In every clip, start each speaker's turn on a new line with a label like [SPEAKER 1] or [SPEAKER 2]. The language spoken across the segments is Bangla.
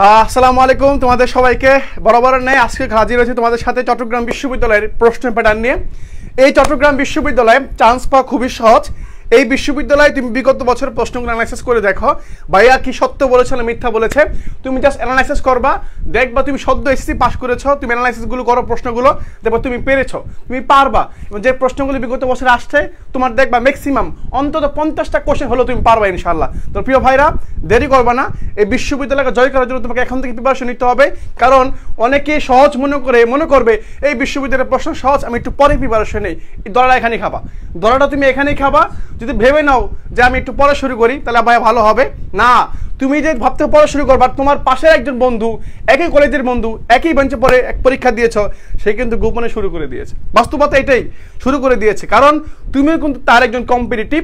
[SPEAKER 1] আসসালামু আলাইকুম তোমাদের সবাইকে বরাবরের ন্যায় আজকে হাজির হয়েছে তোমাদের সাথে চট্টগ্রাম বিশ্ববিদ্যালয়ের প্রশ্ন প্যাটার্ন নিয়ে। এই চট্টগ্রাম বিশ্ববিদ্যালয়ে চান্স পাওয়া খুবই সহজ। এই বিশ্ববিদ্যালয়ে তুমি বিগত বছরের প্রশ্নগুলো অ্যানালাইসিস করে দেখো ভাইয়া কি সত্য বলেছে না মিথ্যা বলেছে। তুমি জাস্ট অ্যানালাইসিস করবা, দেখবা তুমি সদ্য এসএসসি পাস করেছো, তুমি অ্যানালাইসিসগুলো করো, প্রশ্নগুলো দেখবা তুমি পেরেছো, তুমি পারবা। এবং যে প্রশ্নগুলো বিগত বছরে আসছে তোমার দেখবা ম্যাক্সিমাম অন্তত 50টা কোশ্চেন হলেও তুমি পারবা ইনশাআল্লাহ। তো প্রিয় ভাইরা দেরি করবা না, এই বিশ্ববিদ্যালয়কে জয় করার জন্য তোমাকে এখন থেকে প্রিপারেশন নিতে হবে। কারণ অনেকে সহজ মনে করবে এই বিশ্ববিদ্যালয়ের প্রশ্ন সহজ, আমি একটু পরে প্রিপারেশন নেই। এই দরাটা এখানেই খাবা, দরাটা তুমি এখানেই খাবা। যদি ভেবে নাও যে আমি একটু পরে শুরু করি তাহলে ভাই ভালো হবে না। তুমি যে ভাবতে পড়া শুরু করবা, তোমার পাশের একজন বন্ধু, একই কলেজের বন্ধু, একই বেঞ্চে পরে পরীক্ষা দিয়েছ, সে কিন্তু গোপনে শুরু করে দিয়েছে। বাস্তবতা এটাই, শুরু করে দিয়েছে। কারণ তুমিও কিন্তু তার একজন কম্পিটিটিভ,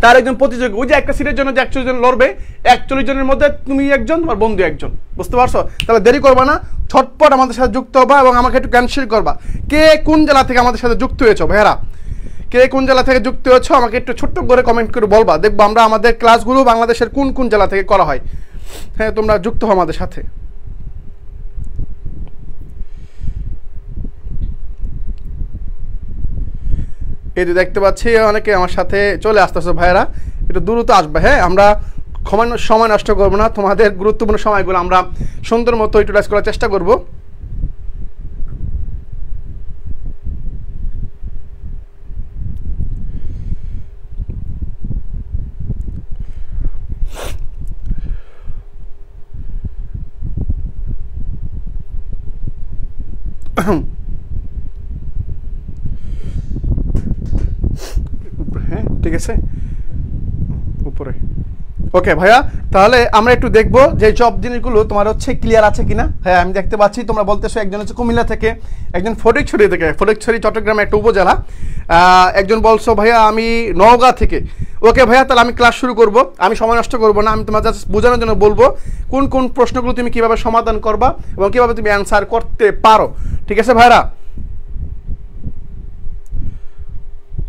[SPEAKER 1] তার একজন প্রতিযোগী। ওই যে একটা সিটের জন্য যে 41 জন লড়বে, 41 জনের মধ্যে তুমি একজন, তোমার বন্ধু একজন। বুঝতে পারছো? তাহলে দেরি করবা না, ছটপট আমাদের সাথে যুক্ত হবা এবং আমাকে একটু ক্যান্সেল করবা। কে কোন জেলা থেকে আমাদের সাথে যুক্ত হয়েছো ভাইয়ারা, কে কোন জেলা থেকে যুক্ত হয়েছো আমাকে একটু ছোট্ট করে কমেন্ট করে বলবা। দেখবো আমরা আমাদের ক্লাসগুলো বাংলাদেশের কোন কোন জেলা থেকে করা হয়। হ্যাঁ, তোমরা যুক্ত হও আমাদের সাথে। এই যে দেখতে পাচ্ছি অনেকে আমার সাথে চলে আসতেছো ভাইয়েরা, একটু দ্রুত আসবে। হ্যাঁ, আমরা সময় নষ্ট করবো না, তোমাদের গুরুত্বপূর্ণ সময়গুলো আমরা সুন্দর মতো ইউটিলাইজ করার চেষ্টা করবো। হ্যাঁ ঠিক আছে, উপরে। ওকে ভাইয়া, তাহলে আমরা একটু দেখবো যে সব জিনিসগুলো তোমার হচ্ছে ক্লিয়ার আছে কিনা। হ্যাঁ, আমি দেখতে পাচ্ছি তোমরা বলতেছো একজন হচ্ছে কুমিল্লা থেকে, একজন ফটিকছড়ি থেকে, ফটিকছড়ি চট্টগ্রামে একটা উপজেলা। একজন বলছো ভাইয়া আমি নওগাঁ থেকে। ওকে ভাইয়া, তাহলে আমি ক্লাস শুরু করব, আমি সময় নষ্ট করবো না, আমি তোমার জাস্ট বোঝানোর জন্য বলবো কোন কোন প্রশ্নগুলো তুমি কিভাবে সমাধান করবা এবং কিভাবে তুমি অ্যান্সার করতে পারো। ঠিক আছে ভাইরা?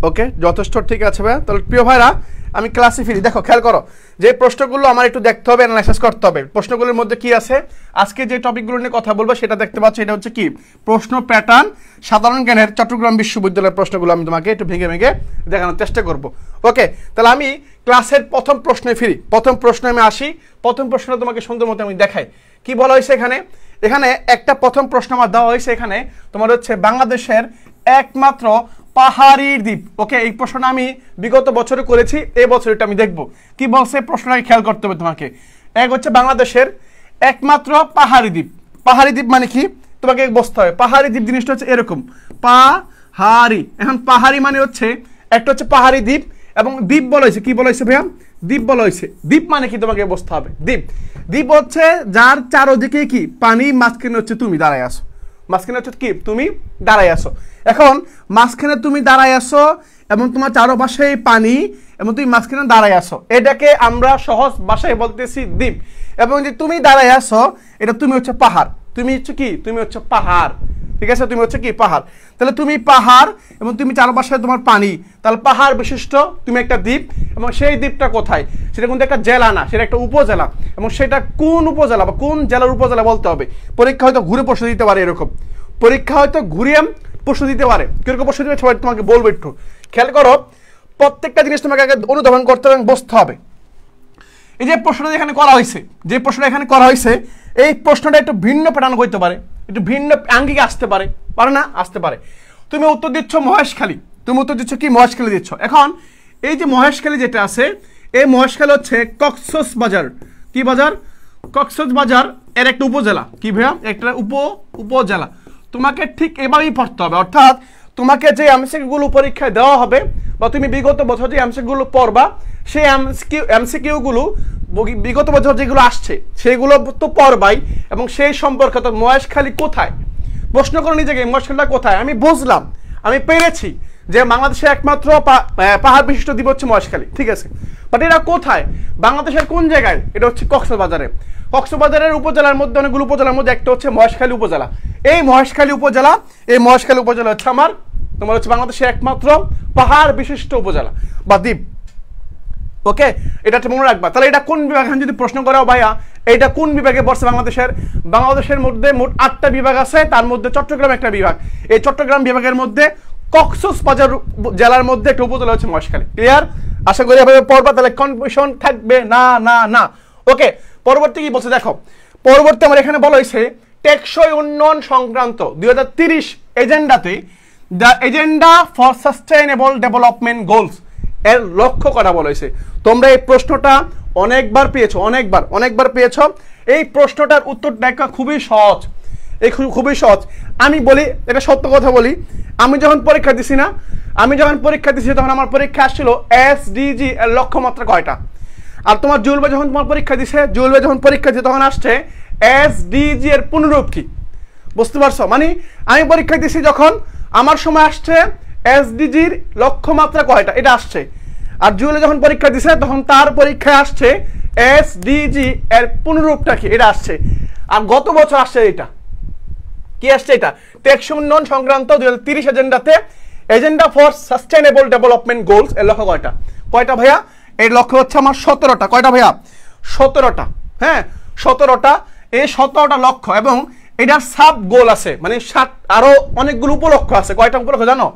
[SPEAKER 1] ওকে, যথেষ্ট ঠিক আছে ভাইয়া। তাহলে প্রিয় ভাইরা আমি ক্লাসে ফিরি। দেখো, খেয়াল করো, যে প্রশ্নগুলো আমার একটু দেখতে হবে, অ্যানালাইসিস করতে হবে। প্রশ্নগুলোর মধ্যে কি আছে, আজকে যে টপিকগুলো নিয়ে কথা বলবো সেটা দেখতে পাচ্ছি। এটা হচ্ছে কি প্রশ্ন প্যাটার্ন, সাধারণ জ্ঞানের চট্টগ্রাম বিশ্ববিদ্যালয়ের প্রশ্নগুলো আমি তোমাকে একটু ভেঙে ভেঙে দেখানোর চেষ্টা করব। ওকে, তাহলে আমি ক্লাসের প্রথম প্রশ্নে ফিরি। প্রথম প্রশ্নে আমি আসি। প্রথম প্রশ্নটা তোমাকে সুন্দর মতো আমি দেখাই। কি বলা হয়েছে এখানে? এখানে একটা প্রথম প্রশ্ন আমার দেওয়া হয়েছে, এখানে তোমার হচ্ছে বাংলাদেশের একমাত্র পাহাড়ি দ্বীপ। ওকে, এই প্রশ্নটা আমি বিগত বছরে করেছি, এই বছর এটা আমি দেখবো কি বলছে। প্রশ্নটাকে খেয়াল করতে হবে তোমাকে। এক হচ্ছে বাংলাদেশের একমাত্র পাহাড়ি দ্বীপ। পাহাড়ি দ্বীপ মানে কি তোমাকে বুঝতে হবে। পাহাড়ি দ্বীপ জিনিসটা হচ্ছে এরকম, পাহাড়ি। এখন পাহাড়ি মানে হচ্ছে একটা হচ্ছে পাহাড়ি দ্বীপ, এবং দ্বীপ বলা হয়েছে। কি বলা হয়েছে ভাইয়া? দ্বীপ বলা হয়েছে। দ্বীপ মানে কি তোমাকে বুঝতে হবে। দ্বীপ হচ্ছে যার চারোদিকে কি পানি, মাঝখানে হচ্ছে তুমি দাঁড়ায় আসো। মাঝখানে হচ্ছে কি তুমি দাঁড়ায় আসো। এখন মাঝখানে তুমি দাঁড়ায় আসো এবং তোমার চারপাশে পানি এবং তুমি মাঝখানে দাঁড়ায় আসো, এটাকে আমরা সহজ ভাষায় বলতেছি দ্বীপ। এবং যে তুমি দাঁড়ায় আসো এটা তুমি হচ্ছে পাহাড়। তুমি হচ্ছে কি? তুমি হচ্ছে পাহাড়। ঠিক আছে, তুমি হচ্ছে কি পাহাড়। তাহলে তুমি পাহাড় এবং তুমি চারপাশে তোমার পানি, তাহলে পাহাড় বিশিষ্ট তুমি একটা দ্বীপ। এবং সেই দ্বীপটা কোথায়? সেটা কিন্তু একটা জেলা না, সেটা একটা উপজেলা। এবং সেটা কোন উপজেলা বা কোন জেলার উপজেলা বলতে হবে। পরীক্ষা হয়তো ঘুরে প্রশ্ন দিতে পারে, এরকম পরীক্ষা হয়তো ঘুরিয়ে প্রশ্ন দিতে পারে। কিরকম প্রশ্ন দিতে সবাই তোমাকে বলবো, একটু খেয়াল করো। প্রত্যেকটা জিনিস তোমাকে আগে অনুধাবন করতে হবে এবং বুঝতে হবে। এই যে প্রশ্নটা এখানে করা হয়েছে, এই প্রশ্নটা একটু ভিন্ন প্যাটার্ন হইতে পারে, একটু ভিন্ন আঙ্গিকে আসতে পারে, পারে না? আসতে পারে। তুমি উত্তর দিচ্ছ মহেশখালী, তুমি উত্তর দিচ্ছ কি মহেশখালী দিচ্ছ। এখন এই যে মহেশখালী যেটা আছে, এই মহেশখালী হচ্ছে কক্সবাজার। কি বাজার? কক্সবাজার এর একটা উপজেলা। কি ভাইয়া? একটা উপজেলা। তোমাকে ঠিক এভাবেই পড়তে হবে। অর্থাৎ তোমাকে যে এমসিকিউগুলো পরীক্ষায় দেওয়া হবে বা তুমি বিগত বছর যে এমসিকিউগুলো পড়বা, সেই এমসিকিউগুলো বিগত বছর যেগুলো আসছে সেগুলো তো পড়বাই। এবং সেই সম্পর্কে তো মহেশখালী কোথায়, প্রশ্ন করো নিজেকে, মহেশখালীটা কোথায়? আমি বুঝলাম, আমি পেরেছি যে বাংলাদেশের একমাত্র পাহাড় বিশিষ্ট দ্বীপ হচ্ছে মহেশখালী। ঠিক আছে, বাট এটা কোথায়? বাংলাদেশের কোন জায়গায়? এটা হচ্ছে কক্সবাজারে। কক্সবাজারের উপজেলার মধ্যে, অনেকগুলো উপজেলার মধ্যে একটা হচ্ছে মহেশখালী উপজেলা। এই মহেশখালী উপজেলা হচ্ছে তোমার হচ্ছে বাংলাদেশের একমাত্র পাহাড় বিশিষ্ট উপজেলা বা দ্বীপ। ওকে, এটা মনে রাখবা। তাহলে এটা কোন বিভাগ? যদি প্রশ্ন করাও ভাইয়া এটা কোন বিভাগে পড়ছে বাংলাদেশের মধ্যে মোট 8টা বিভাগ আছে, তার মধ্যে চট্টগ্রাম একটা বিভাগ। এই চট্টগ্রাম বিভাগের মধ্যে কক্সবাজার জেলার মধ্যে একটা উপজেলা হচ্ছে মহেশখালী। ক্লিয়ার? আশা করি এভাবে পড়বা, তাহলে কনফিউশন থাকবে না না না। ওকে, পরবর্তী কি বলছে দেখো, পরবর্তী আমার এখানে বলা হয়েছে টেকসই উন্নয়ন সংক্রান্ত 2030 এজেন্ডাতে the agenda for sustainable development goals এর লক্ষ্য করা বলা হয়েছে। তোমরা এই প্রশ্নটা অনেকবার পেয়েছো। এই প্রশ্নটার উত্তর দেখা খুবই সহজ, খুবই সহজ। আমি বলি, এটা সত্য কথা বলি, আমি যখন পরীক্ষা দিছি তখন আমার পরীক্ষা আসছিল এসডিজি এর লক্ষ্যমাত্রা কয়টা। আর তোমার জুয়েল ভাই যখন তোমার পরীক্ষা দিছে তখন আসছে এসডিজি এর পুনরূপ কি। বুঝতে পারছো? মানে আমি পরীক্ষা দিছি যখন আমার সময় আসছে এসডিজির লক্ষ্যমাত্রা কয়টা এটা আসছে, আর জুয়েল যখন পরীক্ষা দিছে তখন তার পরীক্ষায় আসছে এসডিজি এর পুনরূপটা কি এটা আসছে। আর গত বছর আসছে এটা কি আসছে, এটা টেকসই উন্নয়ন সংক্রান্ত 2030 এজেন্ডাতে agenda for sustainable development goals এর লক্ষ্য কয়টা ভাইয়া? এর লক্ষ্য হচ্ছে আমার 17টা। কয়টা ভাইয়া? 17টা। হ্যাঁ, 17টা। এই 17টা লক্ষ্য এবং এটার সাব গোল আছে, মানে আরো অনেকগুলো উপলক্ষ্য আছে। কয়টা উপলক্ষ্য জানো?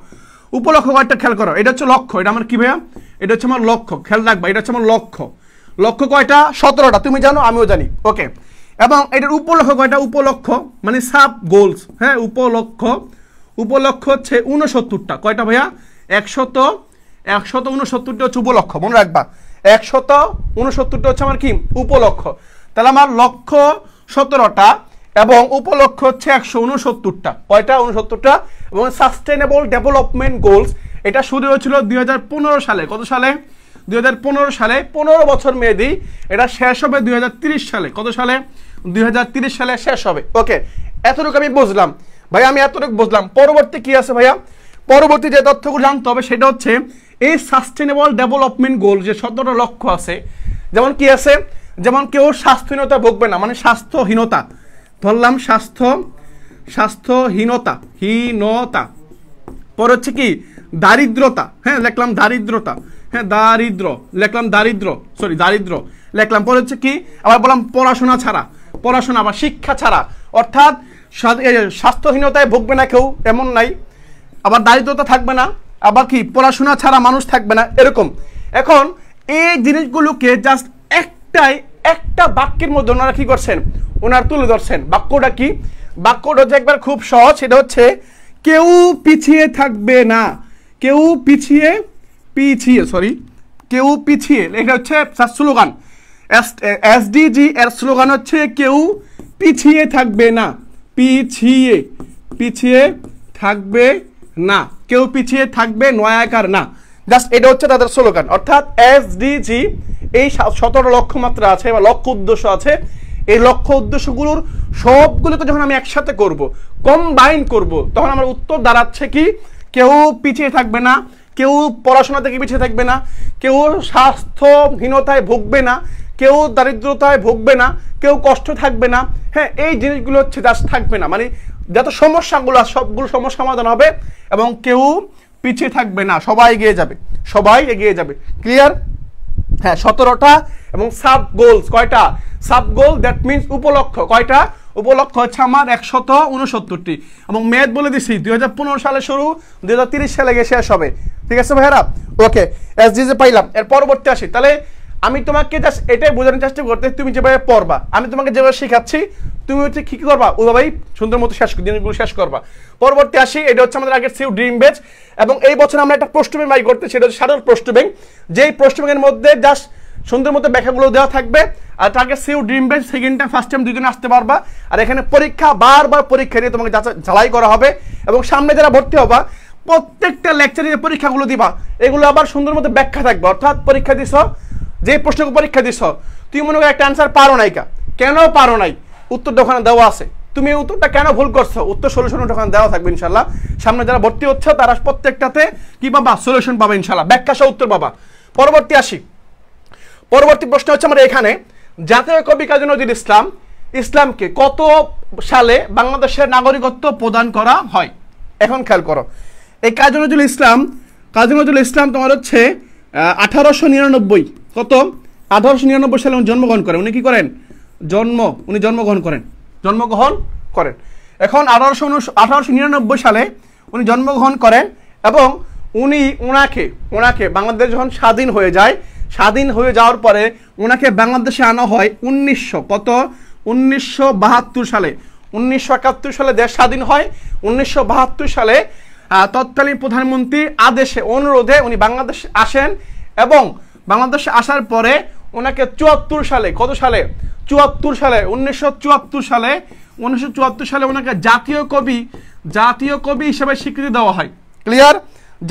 [SPEAKER 1] উপলক্ষ্য কয়টা খেয়াল করো। এটা হচ্ছে লক্ষ্য, এটা আমার কি ভাইয়া? এটা হচ্ছে আমার লক্ষ্য, খেয়াল রাখবা, এটা হচ্ছে আমার লক্ষ্য কয়টা? 17টা। তুমি জানো, আমিও জানি। ওকে, এবং এটার উপলক্ষ্য কয়টা? উপলক্ষ্য মানে সাব গোলস। হ্যাঁ, উপলক্ষ্য হচ্ছে 69টা। কয়টা ভাইয়া? 169টা হচ্ছে উপলক্ষ্য, মনে রাখবা। 169টা হচ্ছে আমার কি উপলক্ষ্য। তাহলে আমার লক্ষ্য 17টা এবং উপলক্ষ হচ্ছে 169টা। কয়টা? 69টা। এবং সাস্টেইনেবল ডেভেলপমেন্ট গোলস এটা শুরু হয়েছিল 2015 সালে। কত সালে? 2015 সালে। 15 বছর মেয়াদি। এটা শেষ হবে 2030 সালে। কত সালে? 2030 সালে শেষ হবে। ওকে, এতটুকু আমি বুঝলাম ভাইয়া, পরবর্তী কি আছে ভাইয়া? পরবর্তী যে তথ্যগুলো জানতে হবে সেটা হচ্ছে এই সাস্টেইনেবল ডেভেলপমেন্ট গোল যে 17টা লক্ষ্য আছে, যেমন কি আছে, যেমন কেউ স্বাস্থ্যহীনতা ভুগবে না, মানে স্বাস্থ্যহীনতা ধরলাম, স্বাস্থ্যহীনতা পর হচ্ছে কি দারিদ্রতা। হ্যাঁ, লিখলাম দারিদ্রতা। হ্যাঁ, দারিদ্র লিখলাম। পর হচ্ছে কি, আবার বললাম পড়াশোনা বা শিক্ষা ছাড়া, অর্থাৎ স্বাস্থ্যহীনতায় ভুগবে না কেউ এমন নাই, আবার দারিদ্রতা থাকবে না, আবার কি পড়াশোনা ছাড়া মানুষ থাকবে না, এরকম। এখন এই জিনিসগুলোকে জাস্ট একটা বাক্যের মধ্যে ওনারা কি করছেন, ওনারা তুলে ধরছেন। বাক্যটা কি? বাক্যটা হচ্ছে একবার খুব সহজ, সেটা হচ্ছে কেউ পিছিয়ে থাকবে না, কেউ পিছিয়ে এটা হচ্ছে স্লোগান। এসডিজি এর স্লোগান হচ্ছে কেউ পিছিয়ে থাকবে না, পিছিয়ে থাকবে না, কেউ পিছিয়ে থাকবে নয়াকার না। জাস্ট এটা হচ্ছে তাদের স্লোগান। অর্থাৎ এসডিজি এই 17টা লক্ষ্যমাত্রা আছে বা লক্ষ্য উদ্দেশ্য আছে, এই লক্ষ্য উদ্দেশ্যগুলোর সবগুলোকে যখন আমি একসাথে করব, কম্বাইন করব, তখন আমার উত্তর দাঁড়াচ্ছে কি কেউ পিছিয়ে থাকবে না, কেউ পড়াশোনা থেকে পিছিয়ে থাকবে না, কেউ স্বাস্থ্যহীনতায় ভুগবে না, কেউ দারিদ্রতায় ভুগবে না, কেউ কষ্ট থাকবে না। হ্যাঁ, এই জিনিসগুলো হচ্ছে জাস্ট থাকবে না, মানে যত সমস্যাগুলো সবগুলো সমস্যা সমাধান হবে এবং কেউ পিছিয়ে থাকবে না, সবাই এগিয়ে যাবে। ক্লিয়ার? হ্যাঁ, 17টা এবং সাব গোলস কয়টা? সাব গোল দ্যাট মিনস উপলক্ষ্য কয়টা? উপলক্ষ্য হচ্ছে আমার 169টি এবং মেয়াদ বলে দিছি 2015 সালে শুরু, 2030 সালে গিয়ে শেষ হবে। ঠিক আছে ভাইরা? ওকে, এসডিজি পাইলাম। এর পরবর্তী আসি। তাহলে আমি তোমাকে জাস্ট এটাই বোঝানোর চেষ্টা করতে, তুমি যেভাবে পড়বা, আমি তোমাকে যেভাবে শেখাচ্ছি, তুমি হচ্ছে কি করবা ওইভাবেই সুন্দর মতো জিনিসগুলো শেষ করবা। পরবর্তী আসি, এটা হচ্ছে আমাদের আগের সিউ ড্রিম ব্যাচ এবং এই বছর আমরা একটা প্রশ্ন ব্যাংক বাই করতে, সেটা হচ্ছে সাধারণ প্রশ্ন ব্যাংক, যেই প্রশ্ন ব্যাংকের মধ্যে জাস্ট সুন্দর মতো ব্যাখ্যাগুলো দেওয়া থাকবে। আর টার্গেট সিউ dream batch second time first time দুজনে আসতে পারবা। আর এখানে পরীক্ষা বারবার পরীক্ষা দিয়ে তোমাকে ঝালাই করা হবে এবং সামনে যারা ভর্তি হবা প্রত্যেকটা লেকচারে যে পরীক্ষাগুলো দিবা এগুলো আবার সুন্দর মতো ব্যাখ্যা থাকবে। অর্থাৎ পরীক্ষা দিছ, যে প্রশ্নকে পরীক্ষা দিছ, তুমি মনে করো একটা অ্যান্সার পারো নাই, কেন পারো নাই উত্তরটা ওখানে দেওয়া আছে, তুমি উত্তরটা কেন ভুল করছো, উত্তর সলিউশন ওখানে দেওয়া থাকবে ইনশাল্লাহ। সামনে যারা ভর্তি হচ্ছে তারা প্রত্যেকটাতে কি পাবা, সলিউশন পাবে ইনশাল্লাহ, ব্যাখ্যা সহ উত্তর পাবা। পরবর্তী আসি, পরবর্তী প্রশ্ন হচ্ছে আমাদের এখানে, জাতীয় কবি কাজী নজরুল ইসলামকে কত সালে বাংলাদেশের নাগরিকত্ব প্রদান করা হয়? এখন খেয়াল করো, এই কাজী নজরুল ইসলাম তোমার হচ্ছে 1899 কত 1899 সালে জন্মগ্রহণ করেন। উনি কি করেন? উনি জন্মগ্রহণ করেন। এখন 1899 সালে উনি জন্মগ্রহণ করেন এবং ওনাকে বাংলাদেশ যখন স্বাধীন হয়ে যাওয়ার পরে ওনাকে বাংলাদেশে আনা হয় 1972 সালে। 1971 সালে দেশ স্বাধীন হয়। 1972 সালে তৎকালীন প্রধানমন্ত্রীর আদেশে অনুরোধে উনি বাংলাদেশে আসেন এবং বাংলাদেশে আসার পরে ওনাকে 1974 সালে ওনাকে জাতীয় কবি হিসেবে স্বীকৃতি দেওয়া হয়। ক্লিয়ার?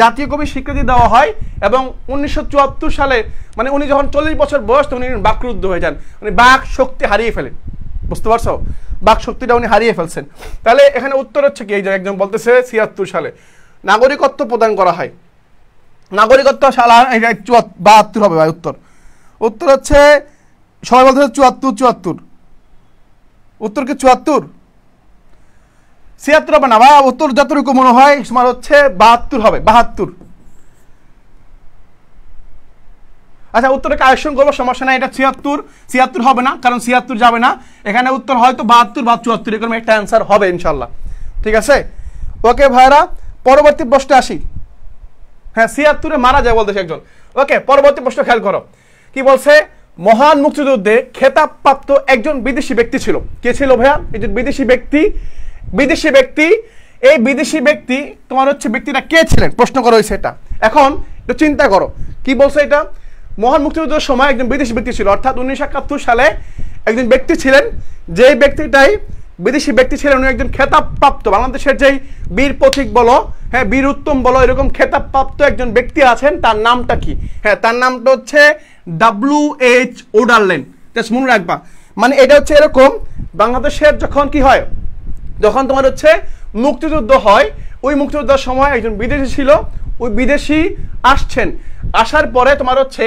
[SPEAKER 1] জাতীয় কবি স্বীকৃতি দেওয়া হয় এবং 1974 সালে মানে উনি যখন 40 বছর বয়স উনি বাকরুদ্ধ হয়ে যান, উনি বাক শক্তি হারিয়ে ফেলেন। বুঝতে পারছো? বাক শক্তিটা উনি হারিয়ে ফেলছেন। তাহলে এখানে উত্তর হচ্ছে কি, এই যে একজন বলতেছে 76 সালে নাগরিকত্ব প্রদান করা হয়। নাগরিকত্ব সাল 72 হবে ভাই। উত্তর হচ্ছে সবাই বলতেছে 74। উত্তর কি 74? 76 হবে না ভাই, উত্তর যতটুকু মনে হয় তোমার হচ্ছে 72 হবে। 72। আচ্ছা, উত্তরে কারেকশন করবো, সমস্যা নাই। এটা 76 হবে না, কারণ 76 যাবে না। এখানে উত্তর হয়তো 72 বা 74 এরকম একটা অ্যান্সার হবে ইনশাল্লাহ। ঠিক আছে? ওকে ভাইরা, পরবর্তী প্রশ্নে আসি। হ্যাঁ, 76-এ মারা যায় বলতেছে একজন। ওকে, পরবর্তী প্রশ্ন খেয়াল করো কি বলছে। মহান মুক্তিযুদ্ধে খেতাবপ্রাপ্ত একজন বিদেশি ব্যক্তি ছিল। কে ছিল ভাইয়া? একজন বিদেশি ব্যক্তি। এই বিদেশি ব্যক্তি তোমার হচ্ছে ব্যক্তিটা কে ছিলেন প্রশ্ন করা হয়েছে এটা। এখন একটু চিন্তা করো কি বলছে এটা। মহান মুক্তিযুদ্ধের সময় একজন বিদেশি ব্যক্তি ছিল, অর্থাৎ 1971 সালে একজন ব্যক্তি ছিলেন, যে ব্যক্তিটাই বিদেশি ব্যক্তি ছিলেন উনি একজন খেতাবপ্রাপ্ত, বাংলাদেশের যেই বীর প্রতীক বলো, হ্যাঁ বীর উত্তম বলো, এরকম খেতাবপ্রাপ্ত একজন ব্যক্তি আছেন। তার নামটা কি? হ্যাঁ, তার নামটা হচ্ছে W.H. ওডারল্যান্ড। জাস্ট মনে রাখবা, মানে এটা হচ্ছে এরকম, বাংলাদেশের যখন কি হয়, যখন তোমার হচ্ছে মুক্তিযুদ্ধ হয়, ওই মুক্তিযুদ্ধের সময় একজন বিদেশি ছিল, ওই বিদেশি আসার পরে তোমার হচ্ছে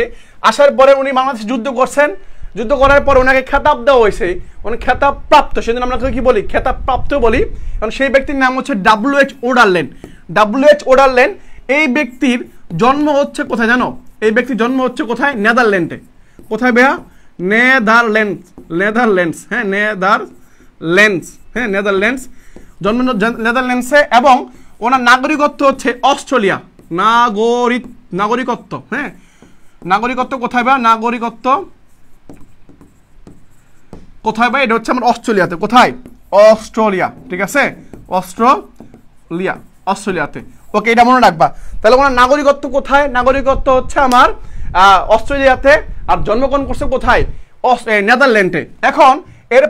[SPEAKER 1] উনি বাংলাদেশে যুদ্ধ করছেন। যুদ্ধ করার পর ওনাকে খেতাব দেওয়া হয়েছে, উনি খেতাব প্রাপ্ত, সেজন্য আমরা কি বলি, খেতাব প্রাপ্ত বলি। কারণ সেই ব্যক্তির নাম হচ্ছে W.H. ওডারল্যান্ড। এই ব্যক্তির জন্ম হচ্ছে কোথায় জানো? এই ব্যক্তির জন্ম হচ্ছে কোথায়? নেদারল্যান্ডে। কোথায় ভাইয়া? নেদারল্যান্ডস। হ্যাঁ, নেদারল্যান্ডস। জন্ম নেদারল্যান্ডসে এবং ওনার নাগরিকত্ব হচ্ছে অস্ট্রেলিয়া। নাগরিকত্ব, হ্যাঁ, নাগরিকত্ব কোথায় ভাই? নাগরিকত্ব কোথায় ভাই? এটা হচ্ছে আমার অস্ট্রেলিয়াতে। কোথায়? অস্ট্রেলিয়া। ঠিক আছে, অস্ট্রেলিয়াতে। ওকে, এটা মনে রাখবা। তাহলে ওনার নাগরিকত্ব কোথায়? নাগরিকত্ব হচ্ছে আমার অস্ট্রেলিয়াতে, আর জন্মগ্রহণ করছে কোথায়? নেদারল্যান্ডে। এখন এর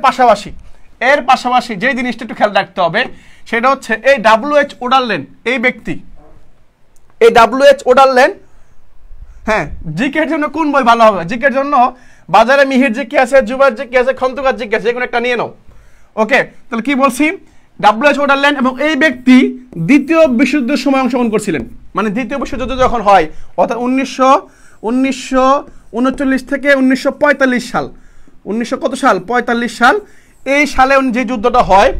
[SPEAKER 1] পাশাপাশি যে জিনিসটা একটু খেয়াল রাখতে হবে সেটা হচ্ছে এই W.H. ওডারল্যান্ড, এই ব্যক্তি, এই W.H. ওডারল্যান্ড, হ্যাঁ, জিকের জন্য কোন বই ভালো হবে? জিকের জন্য বাজারে মিহির জিকে আছে, জুবাইর জিকে আছে, খন্দকার জিকে আছে, যে কোনো একটা নিয়ে নাও। ওকে, তাহলে কি বলছি? W.H. ওডারল্যান্ড এবং এই ব্যক্তি দ্বিতীয় বিশ্বযুদ্ধের সময় অংশগ্রহণ করছিলেন। মানে দ্বিতীয় বিশ্বযুদ্ধ যখন হয়, অর্থাৎ 1939 থেকে 1945 সাল, 1945 সাল, এই সালে যে যুদ্ধটা হয়,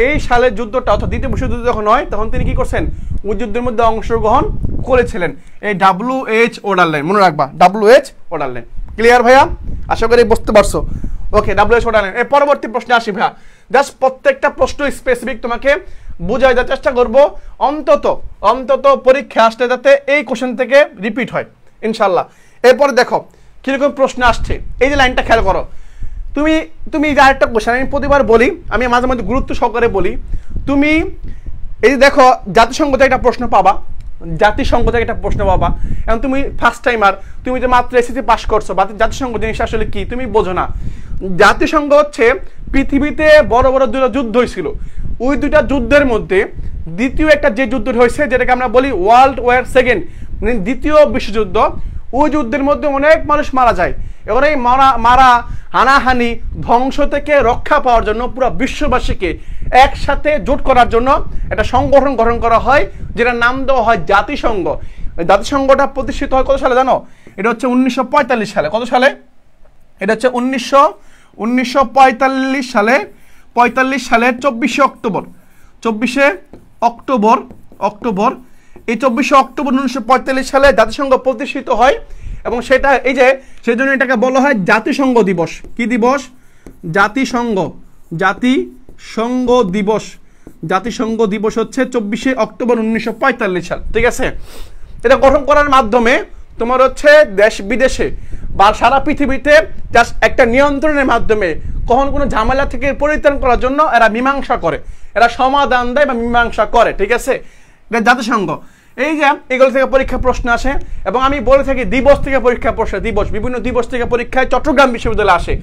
[SPEAKER 1] এই সালের যুদ্ধটা অর্থাৎ দ্বিতীয় বিশ্বযুদ্ধ যখন হয়, তখন তিনি কি করছেন? ওই যুদ্ধের মধ্যে অংশগ্রহণ করেছিলেন। এই W.H. ওডারল্যান্ড মনে রাখবা, W.H. ওডারল্যান্ড। ক্লিয়ার ভাইয়া? আশা করি বুঝতে পারছো। ওকে, W.H. ওডারল্যান্ড। এর পরবর্তী প্রশ্নে আসি ভাইয়া। জাস্ট প্রত্যেকটা প্রশ্ন স্পেসিফিক তোমাকে বুঝাই দেওয়ার চেষ্টা করবো, অন্তত পরীক্ষা আসতে যাতে এই কোশ্চেন থেকে রিপিট হয় ইনশাল্লাহ। এরপরে দেখো কিরকম প্রশ্ন আসছে। এই যে লাইনটা খেয়াল করো, তুমি যে আরেকটা কোশ্চেন আমি প্রতিবার বলি, আমি মাঝে মাঝে গুরুত্ব সহকারে বলি। তুমি এই যে দেখো, জাতিসংঘ থেকে একটা প্রশ্ন পাবা, এখন তুমি ফার্স্ট টাইমার, তুমি যে মাত্র এসএসসি পাস করছো, জাতিসংঘ জিনিস আসলে কি তুমি বোঝো না। জাতিসংঘ হচ্ছে পৃথিবীতে বড় বড় দুটো যুদ্ধ হয়েছিল, ওই দুটা যুদ্ধের মধ্যে দ্বিতীয় একটা যে যুদ্ধ হয়েছে, যেটাকে আমরা বলি ওয়ার্ল্ড ওয়ার সেকেন্ড, মানে দ্বিতীয় বিশ্বযুদ্ধ, ওই যুদ্ধের মধ্যে অনেক মানুষ মারা যায়। এবার এই মারা হানাহানি ধ্বংস থেকে রক্ষা পাওয়ার জন্য পুরো বিশ্ববাসীকে একসাথে জোট করার জন্য একটা সংগঠন গঠন করা হয়, যেটার নাম দেওয়া হয় জাতিসংঘ। জাতিসংঘটা প্রতিষ্ঠিত হয় কত সালে জানো? এটা হচ্ছে 1945 সালে। কত সালে? এটা হচ্ছে 1945 সালে, 45 সালের 24শে অক্টোবর। এই 24শে অক্টোবর 1945 সালে জাতিসংঘ প্রতিষ্ঠিত হয় এবং সেটা এই যে সেই জন্য এটাকে বলা হয় জাতিসংঘ দিবস। কি দিবস? জাতিসংঘ দিবস, জাতিসংঘ দিবস হচ্ছে 24শে অক্টোবর 1945 সাল, ঠিক আছে। এটা গঠন করার মাধ্যমে তোমার হচ্ছে দেশ বিদেশে বা সারা পৃথিবীতে জাস্ট একটা নিয়ন্ত্রণের মাধ্যমে কখন কোনো ঝামেলা থেকে পরিত্রাণ করার জন্য এরা মীমাংসা করে, এরা সমাধান দেয় বা মীমাংসা করে, ঠিক আছে। এটা জাতিসংঘ। এই যে এগুলো থেকে পরীক্ষা প্রশ্ন আসে, এবং আমি বলে থাকি দিবস থেকে পরীক্ষা প্রশ্ন, বিভিন্ন দিবস থেকে পরীক্ষায় চট্টগ্রাম বিশ্ববিদ্যালয়ে আসে।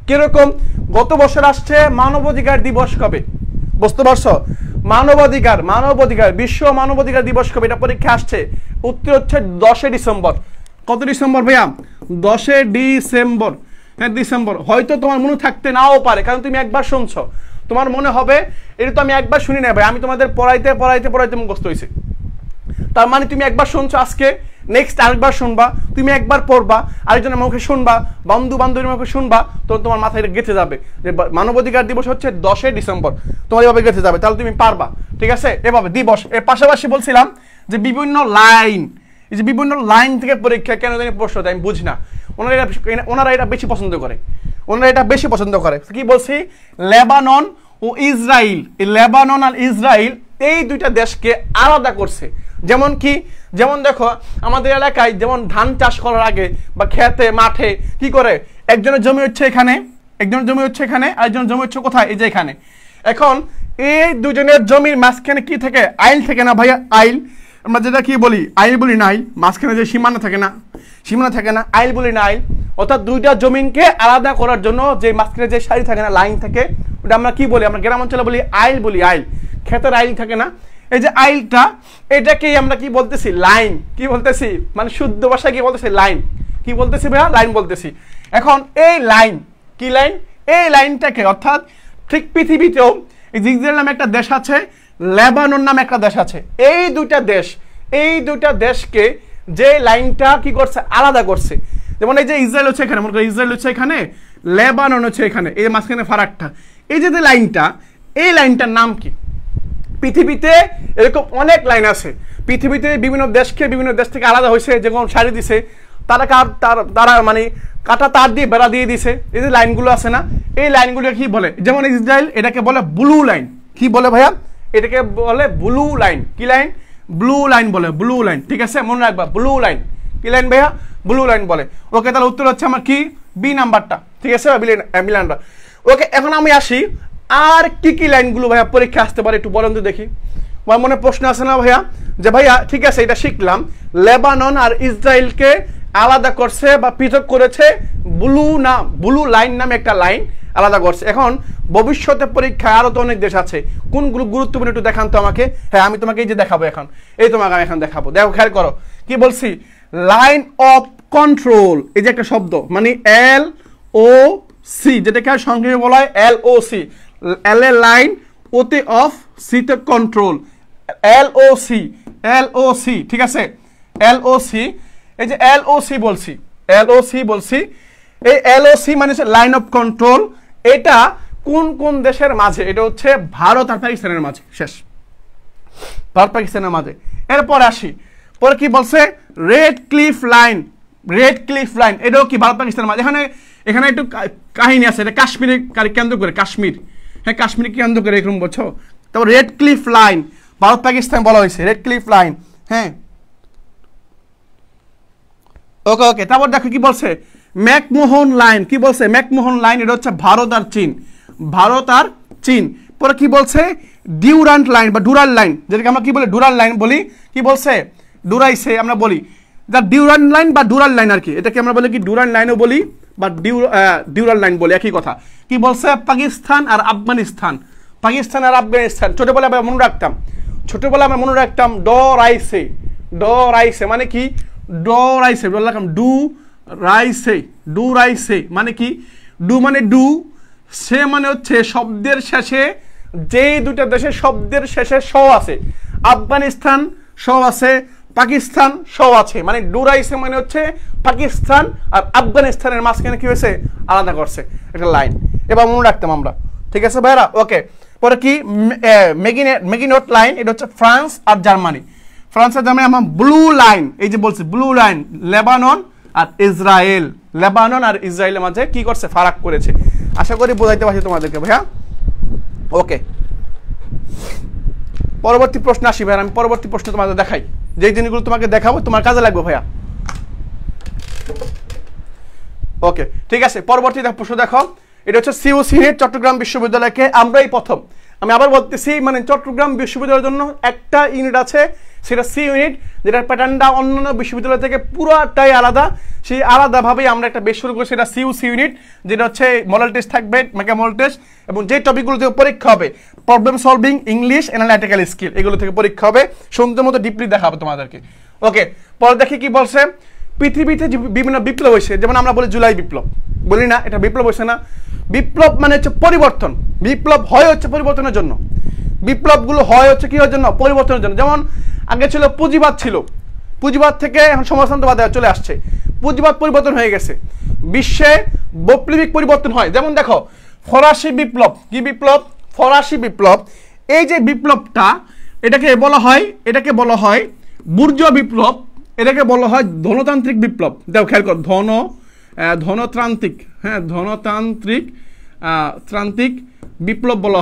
[SPEAKER 1] কিরকম? গত বছর আসছে মানবাধিকার দিবস কবে, বুঝতে পারছো? মানবাধিকার বিশ্ব মানবাধিকার দিবস কবে, এটা পরীক্ষা আসছে। উত্তর হচ্ছে 10 ডিসেম্বর। কত ডিসেম্বর ভাইয়া? 10 ডিসেম্বর। হ্যাঁ, ডিসেম্বর। হয়তো তোমার মনে থাকতে নাও পারে, কারণ তুমি একবার শুনছো, তোমার মনে হবে এটা তো আমি একবার শুনি না ভাই, আমি তোমাদের পড়াইতে মুখস্থ হয়েছে। তার মানে তুমি একবার শুনছো, আজকে নেক্সট আরেকবার শুনবা, তুমি একবার পড়বা, আরেকজনের মুখে শুনবা, বন্ধু বান্ধবীর মুখে শুনবা, তো তোমার মাথায় গেঁথে যাবে যে মানবাধিকার দিবস হচ্ছে 10 ডিসেম্বর, তোমার এভাবে গেঁথে যাবে, তাহলে তুমি পারবা, ঠিক আছে। এভাবে দিবস। এর পাশাপাশি বলছিলাম যে বিভিন্ন লাইন থেকে পরীক্ষা কেন জানি প্রশ্ন দেয়, আমি বুঝি না। ওনারা এটা বেশি পছন্দ করে। কি বলছি? লেবানন ও ইসরায়েল, এই লেবানন আর ইসরায়েল এই দুইটা দেশকে আলাদা করছে। যেমন দেখো আমাদের এলাকায় যেমন ধান চাষ করার আগে বা খেতে মাঠে কি করে, একজনের জমি হচ্ছে এখানে, আরেকজনের জমি হচ্ছে কোথায়, এই যে এখানে। এখন এই দুজনের জমির মাঝখানে কি থাকে? আইল থাকে না ভাইয়া? আইল আমরা যেটা কি বলি, আইল বলি না, আইল মাঝখানে যে সীমানা থাকে না, আইল বলি না, আইল। অর্থাৎ দুইটা জমিনকে আলাদা করার জন্য যে মাঝখানে যে সারি থাকে না, লাইন থাকে, ওটা আমরা কি বলি? আমরা গ্রাম অঞ্চলে বলি আইল, আইল। ক্ষেতের আইল থাকে না, এই যে আইলটা, এটাকেই আমরা কি বলতেছি? লাইন। কি বলতেছি? মানে শুদ্ধ ভাষায় কি বলতেছি? লাইন। কি বলতেছি ভাইয়া? লাইন বলতেছি। এখন এই লাইন কি লাইন? এই লাইনটাকে, অর্থাৎ ঠিক পৃথিবীতেও ইসরায়েল নামে একটা দেশ আছে, লেবানন নামে একটা দেশ আছে, এই দুইটা দেশকে যে লাইনটা কি করছে? আলাদা করছে। যেমন এই যে ইসরায়েল হচ্ছে এখানে, মনে করো ইসরায়েল হচ্ছে এখানে, লেবানন হচ্ছে এখানে, এই মাঝখানে ফারাকটা, এই যে লাইনটা, এই লাইনটার নাম কি? পৃথিবীতে এরকম অনেক লাইন আছে, পৃথিবীতে বিভিন্ন দেশ থেকে আলাদা হয়েছে, যেমন সারি দিছে, তারা মানে কাটা তার দিয়ে বেড়া দিয়ে দিছে, এই যে লাইনগুলো আছে না, এই লাইনগুলো কি বলে? যেমন ইসরায়েল এটাকে বলে ব্লু লাইন। কি বলে ভাইয়া? এটাকে বলে ব্লু লাইন। কি লাইন? ব্লু লাইন বলে, ব্লু লাইন, ঠিক আছে, মনে রাখবা, ব্লু লাইন। কি লাইন ভাইয়া? ব্লু লাইন বলে। ওকে, তাহলে উত্তর হচ্ছে আমার কি? বি নাম্বারটা, ঠিক আছে, বি নাম্বার। ওকে, এখন আমি আসি, আর কি লাইনগুলো ভাইয়া পরীক্ষা আসতে পারে একটু বলেন তো দেখি। আমার মনে প্রশ্ন আছে না ভাইয়া, যে ভাইয়া ঠিক আছে এটা শিখলাম, লেবানন আর ইসরায়েলকে আলাদা করছে বা পৃথক করেছে ব্লু লাইন নামে একটা লাইন আলাদা করছে। এখন ভবিষ্যতে পরীক্ষায় আরো তো অনেক দেশ আছে, কোনগুলো গুরুত্বপূর্ণ একটু দেখান তো আমাকে। হ্যাঁ, আমি তোমাকে এই যে দেখাবো এখন, এই তোমাকে আমি এখন দেখাবো, দেখো খেয়াল করো কি বলছি। লাইন অফ কন্ট্রোল, এই যে একটা শব্দ, মানে LOC, যেটাকে সংক্ষেপে বলা হয় LOC, L এ লাইন, ওতে অফ, সিতে কন্ট্রোল, LOC, ঠিক আছে, LOC। এই যে LOC বলছি, এই LOC মানে হচ্ছে লাইন অফ কন্ট্রোল। এটা কোন দেশের মাঝে? এটা হচ্ছে ভারত আর পাকিস্তানের মাঝে, শেষ, ভারত পাকিস্তানের মাঝে। এরপর আসি, পরে কি বলছে? রেড ক্লিফ লাইন, এটাও কি ভারত পাকিস্তানের মাঝে। এখানে একটু কাহিনী আছে, এটা কাশ্মীরে কেন্দ্র করে, কাশ্মীর, হ্যাঁ, কাশ্মীর কেন্দ্র করে এরকম বলছো। তারপর red cliff line, Bharat Pakistan বলা হয়েছে, রেড ক্লিফ লাইন, হ্যাঁ। ওকে, তারপর দেখো কি বলছে? McMahon line. কি বলছে? ম্যাকমোহন লাইন, এটা হচ্ছে ভারত আর চীন। পরে কি বলছে? ডিউরান্ট লাইন বা ডুরাল লাইন, যেটাকে আমরা কি বলি? ডুরাল লাইন বলি। কি বলছে? ডুরাইছে আমরা বলি, যা ডিউরান্ট লাইন বা ডুরাল লাইন আর কি, এটাকে আমরা বলি কি ডুরান্ট লাইনও বলি বা ডিউরাল লাইন বলি, একই কথা। কি বলছে? পাকিস্তান আর আফগানিস্তান, ছোটবেলায় আমরা মনে রাখতাম ডরাইছে মানে কি? ডরাইছে বললাম, ডুরাইছে মানে কি? ডু মানে ডু, সে মানে হচ্ছে শব্দের শেষে, যে দুটা দেশের শব্দের শেষে স আছে, আফগানিস্তান স আছে, পাকিস্তান স আছে, মানে ডুরাইছে মানে হচ্ছে পাকিস্তান আর আফগানিস্তানের মাঝখানে কি হয়েছে? আলাদা করছে একটা লাইন। এবার মনে রাখতাম আমরা, ঠিক আছে ভাইরা। ওকে, পরে কি? মেগিনট লাইন, এটা হচ্ছে ফ্রান্স আর জার্মানি, আমার ব্লু লাইন, এই যে বলছি ব্লু লাইন, লেবানন আর ইসরায়েলের মাঝে কি করছে? ফারাক করেছে। আশা করি বোঝাইতে পারছি তোমাদেরকে ভাইয়া। ওকে, পরবর্তী প্রশ্ন আসি ভাইয়া। আমি পরবর্তী প্রশ্ন তোমাদের দেখাই, যেই জিনিসগুলো তোমাকে দেখাবো তোমার কাজে লাগবে ভাইয়া। ওকে ঠিক আছে, পরবর্তী প্রশ্ন দেখো। এটা হচ্ছে সিইউসি ইউনিট চট্টগ্রাম বিশ্ববিদ্যালয়কে আমরাই প্রথম। আমি আবার বলতেছি, মানে চট্টগ্রাম বিশ্ববিদ্যালয়ের জন্য একটা ইউনিট আছে, সেটা সি ইউনিট, যেটার প্যাটার্নটা অন্যান্য বিশ্ববিদ্যালয় থেকে পুরোটাই আলাদা। সেই আলাদাভাবেই আমরা একটা বেশ শুরু করি, সেটা সিইউসি ইউনিট, যেটা হচ্ছে মডেল টেস্ট থাকবে, মেগা মডেল টেস্ট, এবং যে টপিকগুলো থেকে পরীক্ষা হবে problem solving, English, analytical skill, এগুলো থেকে পরীক্ষা হবে। সুন্দর মতো ডিপলি দেখাবো তোমাদেরকে। ওকে, পরে দেখি কি বলছে। পৃথিবীতে বিভিন্ন বিপ্লব হয়েছে, যেমন আমরা বলি জুলাই বিপ্লব, বলি না এটা বিপ্লব হয়েছে না? বিপ্লব মানে হচ্ছে পরিবর্তন, বিপ্লব হয় হচ্ছে পরিবর্তনের জন্য, বিপ্লবগুলো হয় হচ্ছে কি জন্য? পরিবর্তনের জন্য। যেমন আগে ছিল পুঁজিবাদ, ছিল পুঁজিবাদ থেকে এখন সমাজতন্ত্রবাদ চলে আসছে, পুঁজিবাদ পরিবর্তন হয়ে গেছে, বিশ্বে বৈপ্লবিক পরিবর্তন হয়। যেমন দেখো ফরাসি বিপ্লব, কি বিপ্লব? ফরাসি বিপ্লব। এই যে বিপ্লবটা, এটাকে বলা হয় বুর্জোয়া বিপ্লব, এটাকে বলা হয় ধনতান্ত্রিক বিপ্লব। দেখো খেয়াল কর, ধনতান্ত্রিক, হ্যাঁ ধনতান্ত্রিক বিপ্লব বলা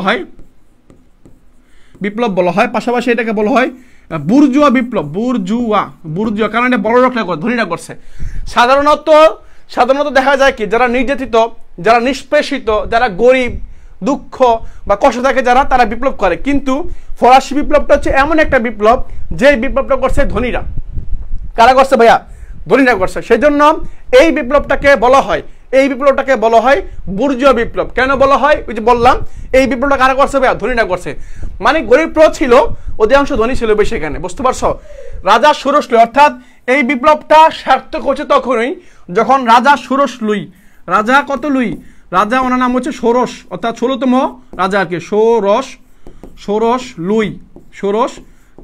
[SPEAKER 1] হয়, পাশাপাশি এটাকে বলা হয় বুর্জোয়া বিপ্লব, বুর্জোয়া, কারণ এটা বড় লোকরা করে, ধনীরা করছে। সাধারণত দেখা যায় কি, যারা নির্যাতিত, যারা নিষ্পেষিত, যারা গরিব, দুঃখ বা কষ্ট থাকে যারা, তারা বিপ্লব করে। কিন্তু ফরাসি বিপ্লবটা হচ্ছে এমন একটা বিপ্লব, যে বিপ্লবটা করছে ধনীরা। কারা করছে ভাইয়া? ধনীরা করছে। সেই জন্য এই বিপ্লবটাকে বলা হয় বুর্জোয়া বিপ্লব। কেন বলা হয়? ওই যে বললাম, এই বিপ্লবটা কারা করছে ভাইয়া? ধনীরা করছে। মানে গরিবরা ছিল, অধিকাংশ ধনী ছিল বেশি। এখানে বুঝতে পারছো? রাজা ষোড়শ লুই, অর্থাৎ এই বিপ্লবটা সার্থক হচ্ছে তখনই যখন রাজা ষোড়শ লুই, রাজা কত লুই? রাজা, ওনার নাম হচ্ছে ষোড়শ, অর্থাৎ 16তম রাজা আর কি, ষোড়শ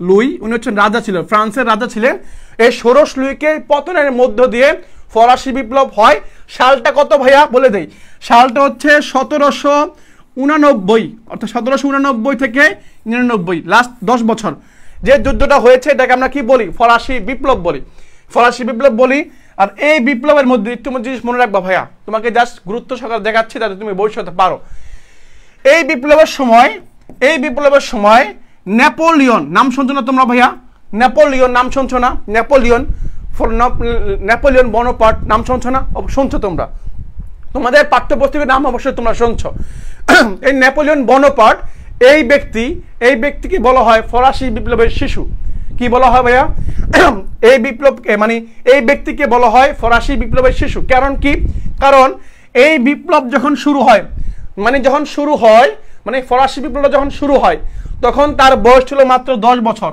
[SPEAKER 1] লুই, উনি হচ্ছেন রাজা ছিল, ফ্রান্সের রাজা ছিলেন। এই ষোড়শ লুইকে পতনের মধ্য দিয়ে ফরাসি বিপ্লব হয়। সালটা কত ভাইয়া বলে দেই? সালটা হচ্ছে 1789, অর্থাৎ 1789 থেকে 99, লাস্ট 10 বছর যে যুদ্ধটা হয়েছে, এটাকে আমরা কি বলি? ফরাসি বিপ্লব বলি। আর এই বিপ্লবের মধ্যে একটু জিনিস মনে রাখবা ভাইয়া, তোমাকে জাস্ট গুরুত্ব সহকারে দেখাচ্ছি যাতে তুমি ভবিষ্যতে পারো। এই বিপ্লবের সময় নেপোলিয়ন নাম শুনছো না তোমরা ভাইয়া? নেপোলিয়ন নাম শুনছো না? নেপোলিয়ন বোনাপার্ট নাম শুনছো না? শুনছো তোমরা, তোমাদের পাঠ্যপুস্তকের নাম অবশ্যই তোমরা শুনছো। এই নেপোলিয়ন বোনাপার্ট, এই ব্যক্তিকে বলা হয় ফরাসি বিপ্লবের শিশু। কি বলা হয় ভাইয়া? এই বিপ্লবকে, মানে এই ব্যক্তিকে বলা হয় ফরাসি বিপ্লবের শিশু। কারণ কি? কারণ এই বিপ্লব যখন শুরু হয়, মানে ফরাসি বিপ্লব যখন শুরু হয়, তখন তার বয়স ছিল মাত্র 10 বছর।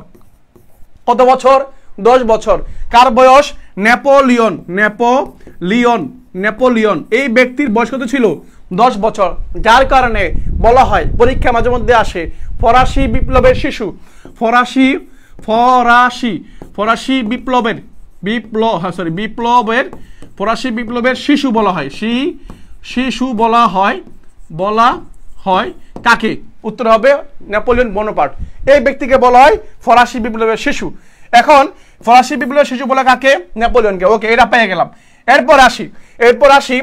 [SPEAKER 1] কত বছর? 10 বছর। কার বয়স? নেপোলিয়ন। এই ব্যক্তির বয়স কত ছিল? 10 বছর। যার কারণে বলা হয়, পরীক্ষা মাঝে মধ্যে আসে, ফরাসি বিপ্লবের শিশু। ফরাসি বিপ্লবের শিশু বলা হয়। শিশু বলা হয় কাকে? উত্তর হবে নেপোলিয়ন বোনাপার্ট। এই ব্যক্তিকে বলা হয় ফরাসি বিপ্লবের শিশু। এখন ফরাসি বিপ্লবের শিশু বলা কাকে? নেপোলিয়নকে। ওকে, এটা পেয়ে গেলাম। এরপর আসি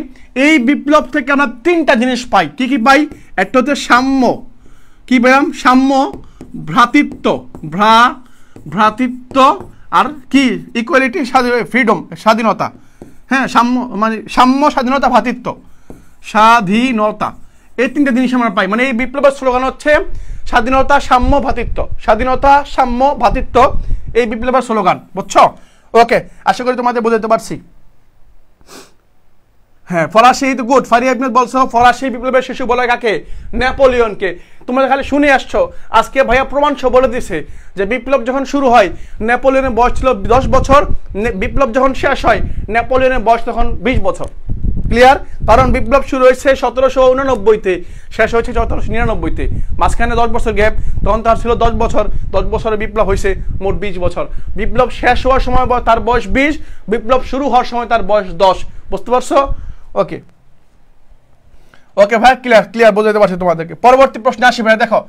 [SPEAKER 1] এই বিপ্লব থেকে আমরা 3টা জিনিস পাই। কি কি পাই? একটা হচ্ছে সাম্য, কি পেলাম? সাম্য, ভ্রাতৃত্ব, আর কি? ইকুয়ালিটি, ফ্রিডম, স্বাধীনতা। হ্যাঁ, সাম্য, স্বাধীনতা, স্বাধীনতা। এই 3টা জিনিস আমরা পাই। মানে এই বিপ্লবের স্লোগান হচ্ছে স্বাধীনতা, সাম্য, ভ্রাতৃত্ব। এই বিপ্লবের স্লোগান, বুঝছো? ওকে, আশা করি তোমাদের বোঝাতে পারছি। হ্যাঁ, ফরাসি গুড। ফারিয়া আহমেদ বলছো ফরাসি বিপ্লবের শিশু বলে কাকে? নেপোলিয়নকে। তোমরা খালি শুনে আসছো, আজকে ভাইয়া প্রমাণ সহ বলে দিছে যে বিপ্লব যখন শুরু হয়, নেপোলিয়নের বয়স ছিল 10 বছর, বিপ্লব যখন শেষ হয়, নেপোলিয়নের বয়স তখন 20 বছর। ক্লিয়ার? কারণ বিপ্লব শুরু হয়েছে 1789-তে, শেষ হয়েছে 1799-তে, মাঝখানে 10 বছর গ্যাপ। তখন তার ছিল 10 বছর, 10 বছরে বিপ্লব হয়েছে মোট 20 বছর। বিপ্লব শেষ হওয়ার সময় তার বয়স 20, বিপ্লব শুরু হওয়ার সময় তার বয়স 10। বুঝতে পারছো? ওকে ভাই, ক্লিয়ার বোঝাতে পারছি তোমাদেরকে। পরবর্তী প্রশ্নে আসি ভাই। দেখো,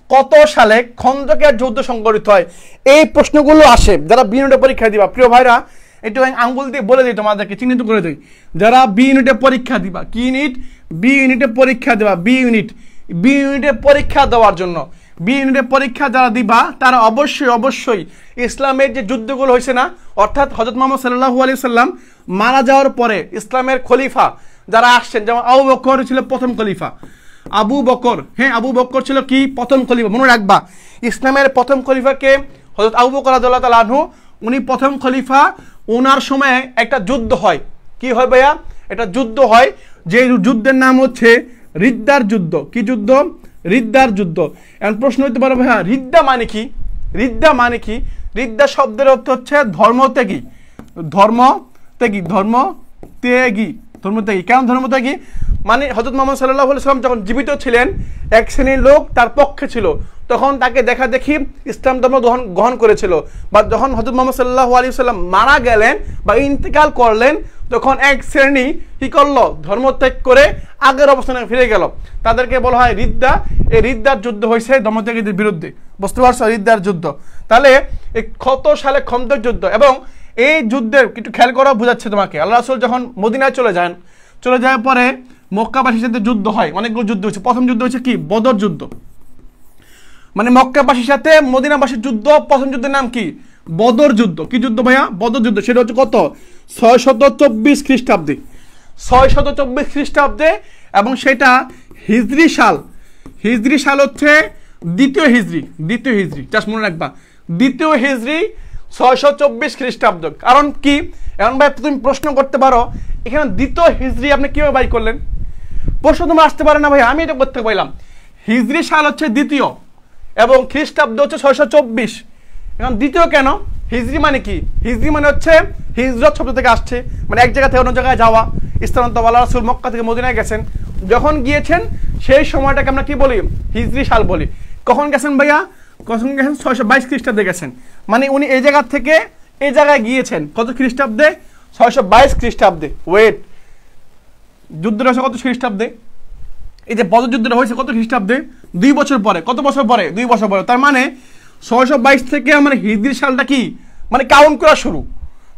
[SPEAKER 1] কত সালে খন্দকের যুদ্ধ সংঘটিত হয়? এই প্রশ্নগুলো আসে যারা বিনিয়োগ পরীক্ষা দিবা। প্রিয় ভাইরা, একটু আঙ্গুল দিয়ে বলে দিই তোমাদেরকে, চিহ্নিত করে দিই। যারা বি ইউনিটে পরীক্ষা দিবা, কি ইউনিট? বি ইউনিটে পরীক্ষা দেবা, বি ইউনিটে পরীক্ষা দেওয়ার জন্য, বি ইউনিটে পরীক্ষা যারা দিবা তারা অবশ্যই ইসলামের যে যুদ্ধগুলো হয়েছে না, অর্থাৎ হযরত মুহাম্মদ সাল্লাল্লাহু আলাইহি সাল্লাম মারা যাওয়ার পরে ইসলামের খলিফা যারা আসছেন, যেমন আবু বকর ছিল প্রথম খলিফা, আবু বকর ছিল কি প্রথম খলিফা, মনে রাখবা ইসলামের প্রথম খলিফাকে হযরত আবু বকর রাদিয়াল্লাহু তাআলা আনহু, উনি প্রথম খলিফা। ওনার সময় একটা যুদ্ধ হয়, কি হয় ভাইয়া? একটা যুদ্ধ হয়, যে যুদ্ধের নাম হচ্ছে রিদ্দার যুদ্ধ। কি যুদ্ধ? রিদ্দার যুদ্ধ। এখন প্রশ্ন হতে পারে ভাইয়া রিদ্দা মানে কি? রিদ্দা শব্দের অর্থ হচ্ছে ধর্মত্যাগী। কেন ধর্মত্যাগী? মানে হযরত মুহাম্মদ সাল্লাল্লাহু আলাইহি ওয়াসাল্লাম যখন জীবিত ছিলেন, এক শ্রেণীর লোক তার পক্ষে ছিল, তখন তাকে দেখা দেখি ইসলাম ধর্ম গ্রহণ করেছিল। বা যখন হযরত মুহাম্মদ সাল্লাল্লাহু আলাইহি ওয়াসাল্লাম মারা গেলেন বা ইন্তেকাল করলেন, তখন এক শ্রেণী কি করলো? ধর্মত্যাগ করে আগের অবস্থানে ফিরে গেল। তাদেরকে বলা হয় রিদ্দা। এই রিদ্দার যুদ্ধ হয়েছে ধর্মত্যাগীদের বিরুদ্ধে। বুঝতে পারছো? রিদ্দার যুদ্ধ। তাহলে কত সালে খন্দক যুদ্ধ, এবং এই যুদ্ধের একটু খেয়াল করা বোঝাচ্ছে তোমাকে। আল্লাহ রাসূল যখন মদিনায় চলে যাওয়ার পরে মক্কাবাসীর সাথে যুদ্ধ হয়, অনেকগুলো যুদ্ধ হচ্ছে। প্রথম যুদ্ধ হচ্ছে কি? বদর যুদ্ধ। মানে মক্কাবাসীর সাথে মদিনাবাসীর যুদ্ধ, প্রথম যুদ্ধের নাম কি? বদর যুদ্ধ। কি যুদ্ধ ভাইয়া? বদর যুদ্ধ। সেটা হচ্ছে কত? 624 খ্রিস্টাব্দে। 624 খ্রিস্টাব্দে, এবং সেটা হিজরি সাল হচ্ছে দ্বিতীয় হিজরি। জাস্ট মনে রাখবা, দ্বিতীয় হিজরি 624 খ্রিস্টাব্দ। কারণ কি? এখন ভাই তুমি প্রশ্ন করতে পারো, এখানে দ্বিতীয় হিজরি আপনি কিভাবে বাই করলেন? প্রশ্ন তোমার আসতে পারে না ভাই, আমি এটা করতে পারলাম। হিজরি সাল হচ্ছে দ্বিতীয়, এবং খ্রিস্টাব্দ হচ্ছে 624। এখন দ্বিতীয় কেন? হিজরি মানে কি? হিজরি মানে হচ্ছে হিজরত শব্দ থেকে আসছে, মানে এক জায়গা থেকে অন্য জায়গায় যাওয়া, স্থানান্তর। আল্লাহ রাসূল মক্কা থেকে মদিনায় গেছেন, যখন গিয়েছেন সেই সময়টাকে আমরা কি বলি? হিজরি সাল বলি। কখন গেছেন ভাইয়া? 622 খ্রিস্টাব্দে গেছেন। মানে উনি এই জায়গা থেকে এই জায়গায় গিয়েছেন কত খ্রিস্টাব্দে? 622 খ্রিস্টাব্দে। ওয়েট, যুদ্ধটা হয়েছে কত খ্রিস্টাব্দে? এই যে বদর যুদ্ধটা হয়েছে কত খ্রিস্টাব্দে? 2 বছর পরে। কত বছর পরে? 2 বছর পরে। তার মানে 622 থেকে আমার হিজরি সালটা কি মানে কাউন্ট করা শুরু।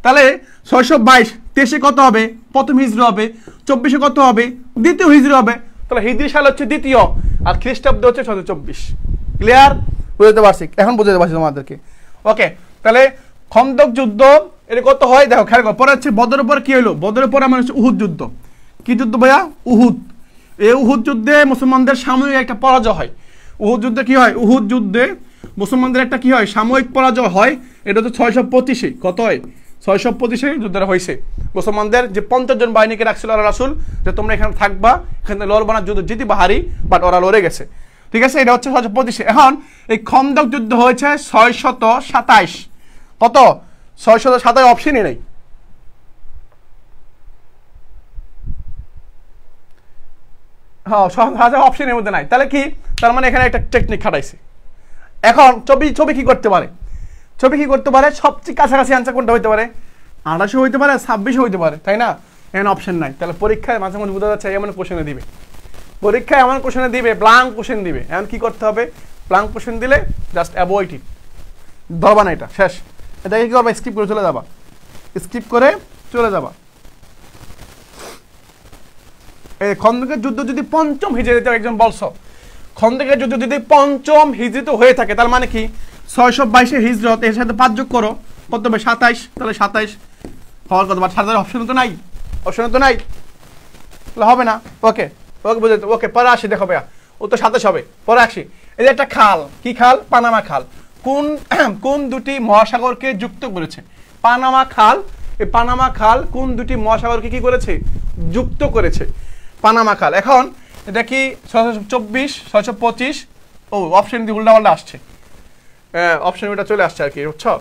[SPEAKER 1] তাহলে 622, 23-এ কত হবে? প্রথম হিজরি হবে। 24-এ কত হবে? দ্বিতীয় হিজরি হবে। তাহলে হিজরি সাল হচ্ছে দ্বিতীয়, আর খ্রিস্টাব্দ হচ্ছে 624। ক্লিয়ার? বুঝতে পারছি? এখন বুঝতে পারছি তোমাদেরকে। ওকে, তাহলে খন্দক যুদ্ধ এটা কত হয় দেখো, খেয়াল করো। পরে হচ্ছে বদরের পর কি হলো? বদরের পর আমার হচ্ছে উহুদ যুদ্ধ। কি যুদ্ধ ভাইয়া? উহুদ। এই উহুদ যুদ্ধে মুসলমানদের সাময়িক একটা পরাজয় হয়। উহুদ যুদ্ধে কি হয়? উহুদ যুদ্ধে মুসলমানদের একটা কি হয়? সাময়িক পরাজয় হয়। এটা হচ্ছে 625-এ। কত হয়? 625-এ যুদ্ধটা হয়েছে। মুসলমানদের যে 50 জন বাহিনীকে রাখছিল আল্লাহ রাসূল, যে তোমরা এখানে থাকবা, এখানে লড়বা না, যুদ্ধ জিতি বাহারি, বাট ওরা লড়ে গেছে। ঠিক আছে? এটা হচ্ছে 625-এ। এখন এই খন্দক যুদ্ধ হয়েছে 627। কত? 627 অপশনই নেই। হ্যাঁ, অপশনের মধ্যে নাই। তাহলে কি? তার মানে এখানে একটা টেকনিক খাটাইছে। এখন ছবি কি করতে পারে? সবচেয়ে কাছাকাছি আনসার কোনটা হইতে পারে? 28 হইতে পারে, 26 হইতে পারে, তাই না? এখানে অপশন নাই। তাহলে পরীক্ষায় মাঝে মাঝে বোঝা যাচ্ছে এমন কোশ্চেনে দিবে, ব্ল্যাঙ্ক কোশ্চেন দিবে। এখন কি করতে হবে? ব্ল্যাঙ্ক কোশ্চেন দিলে জাস্ট অ্যাভয়েড ইট, ধরবা না, এটা শেষ। এটাকে কি করবা? স্কিপ করে চলে যাবা। এই খন্দকের যুদ্ধ যদি পঞ্চম হিজরিতে, একজন বলছো খন্দকের যুদ্ধ যদি পঞ্চম হিজরিতে হয়ে থাকে, তার মানে কি? 622-এ হিজরত, এর সাথে 5 যোগ করো, কত হবে? 27। তাহলে 27 হওয়ার কথা, বাট 27 অপশন তো নাই, তাহলে হবে না। ওকে বুঝতে। ওকে, পরে আসি, দেখো ভাইয়া ও তো 27 হবে। পরে আসি, এই যে একটা খাল, কি খাল? পানামা খাল। কোন দুটি মহাসাগরকে যুক্ত করেছে? পানামা খাল। এই পানামা খাল কোন দুটি মহাসাগরকে কি করেছে? যুক্ত করেছে। পানামা খাল। এখন এটা কি 624, 625? ও, অপশন দিয়ে উল্টা আসছে, অপশন ওটা চলে আসছে আর কি, বুঝছো?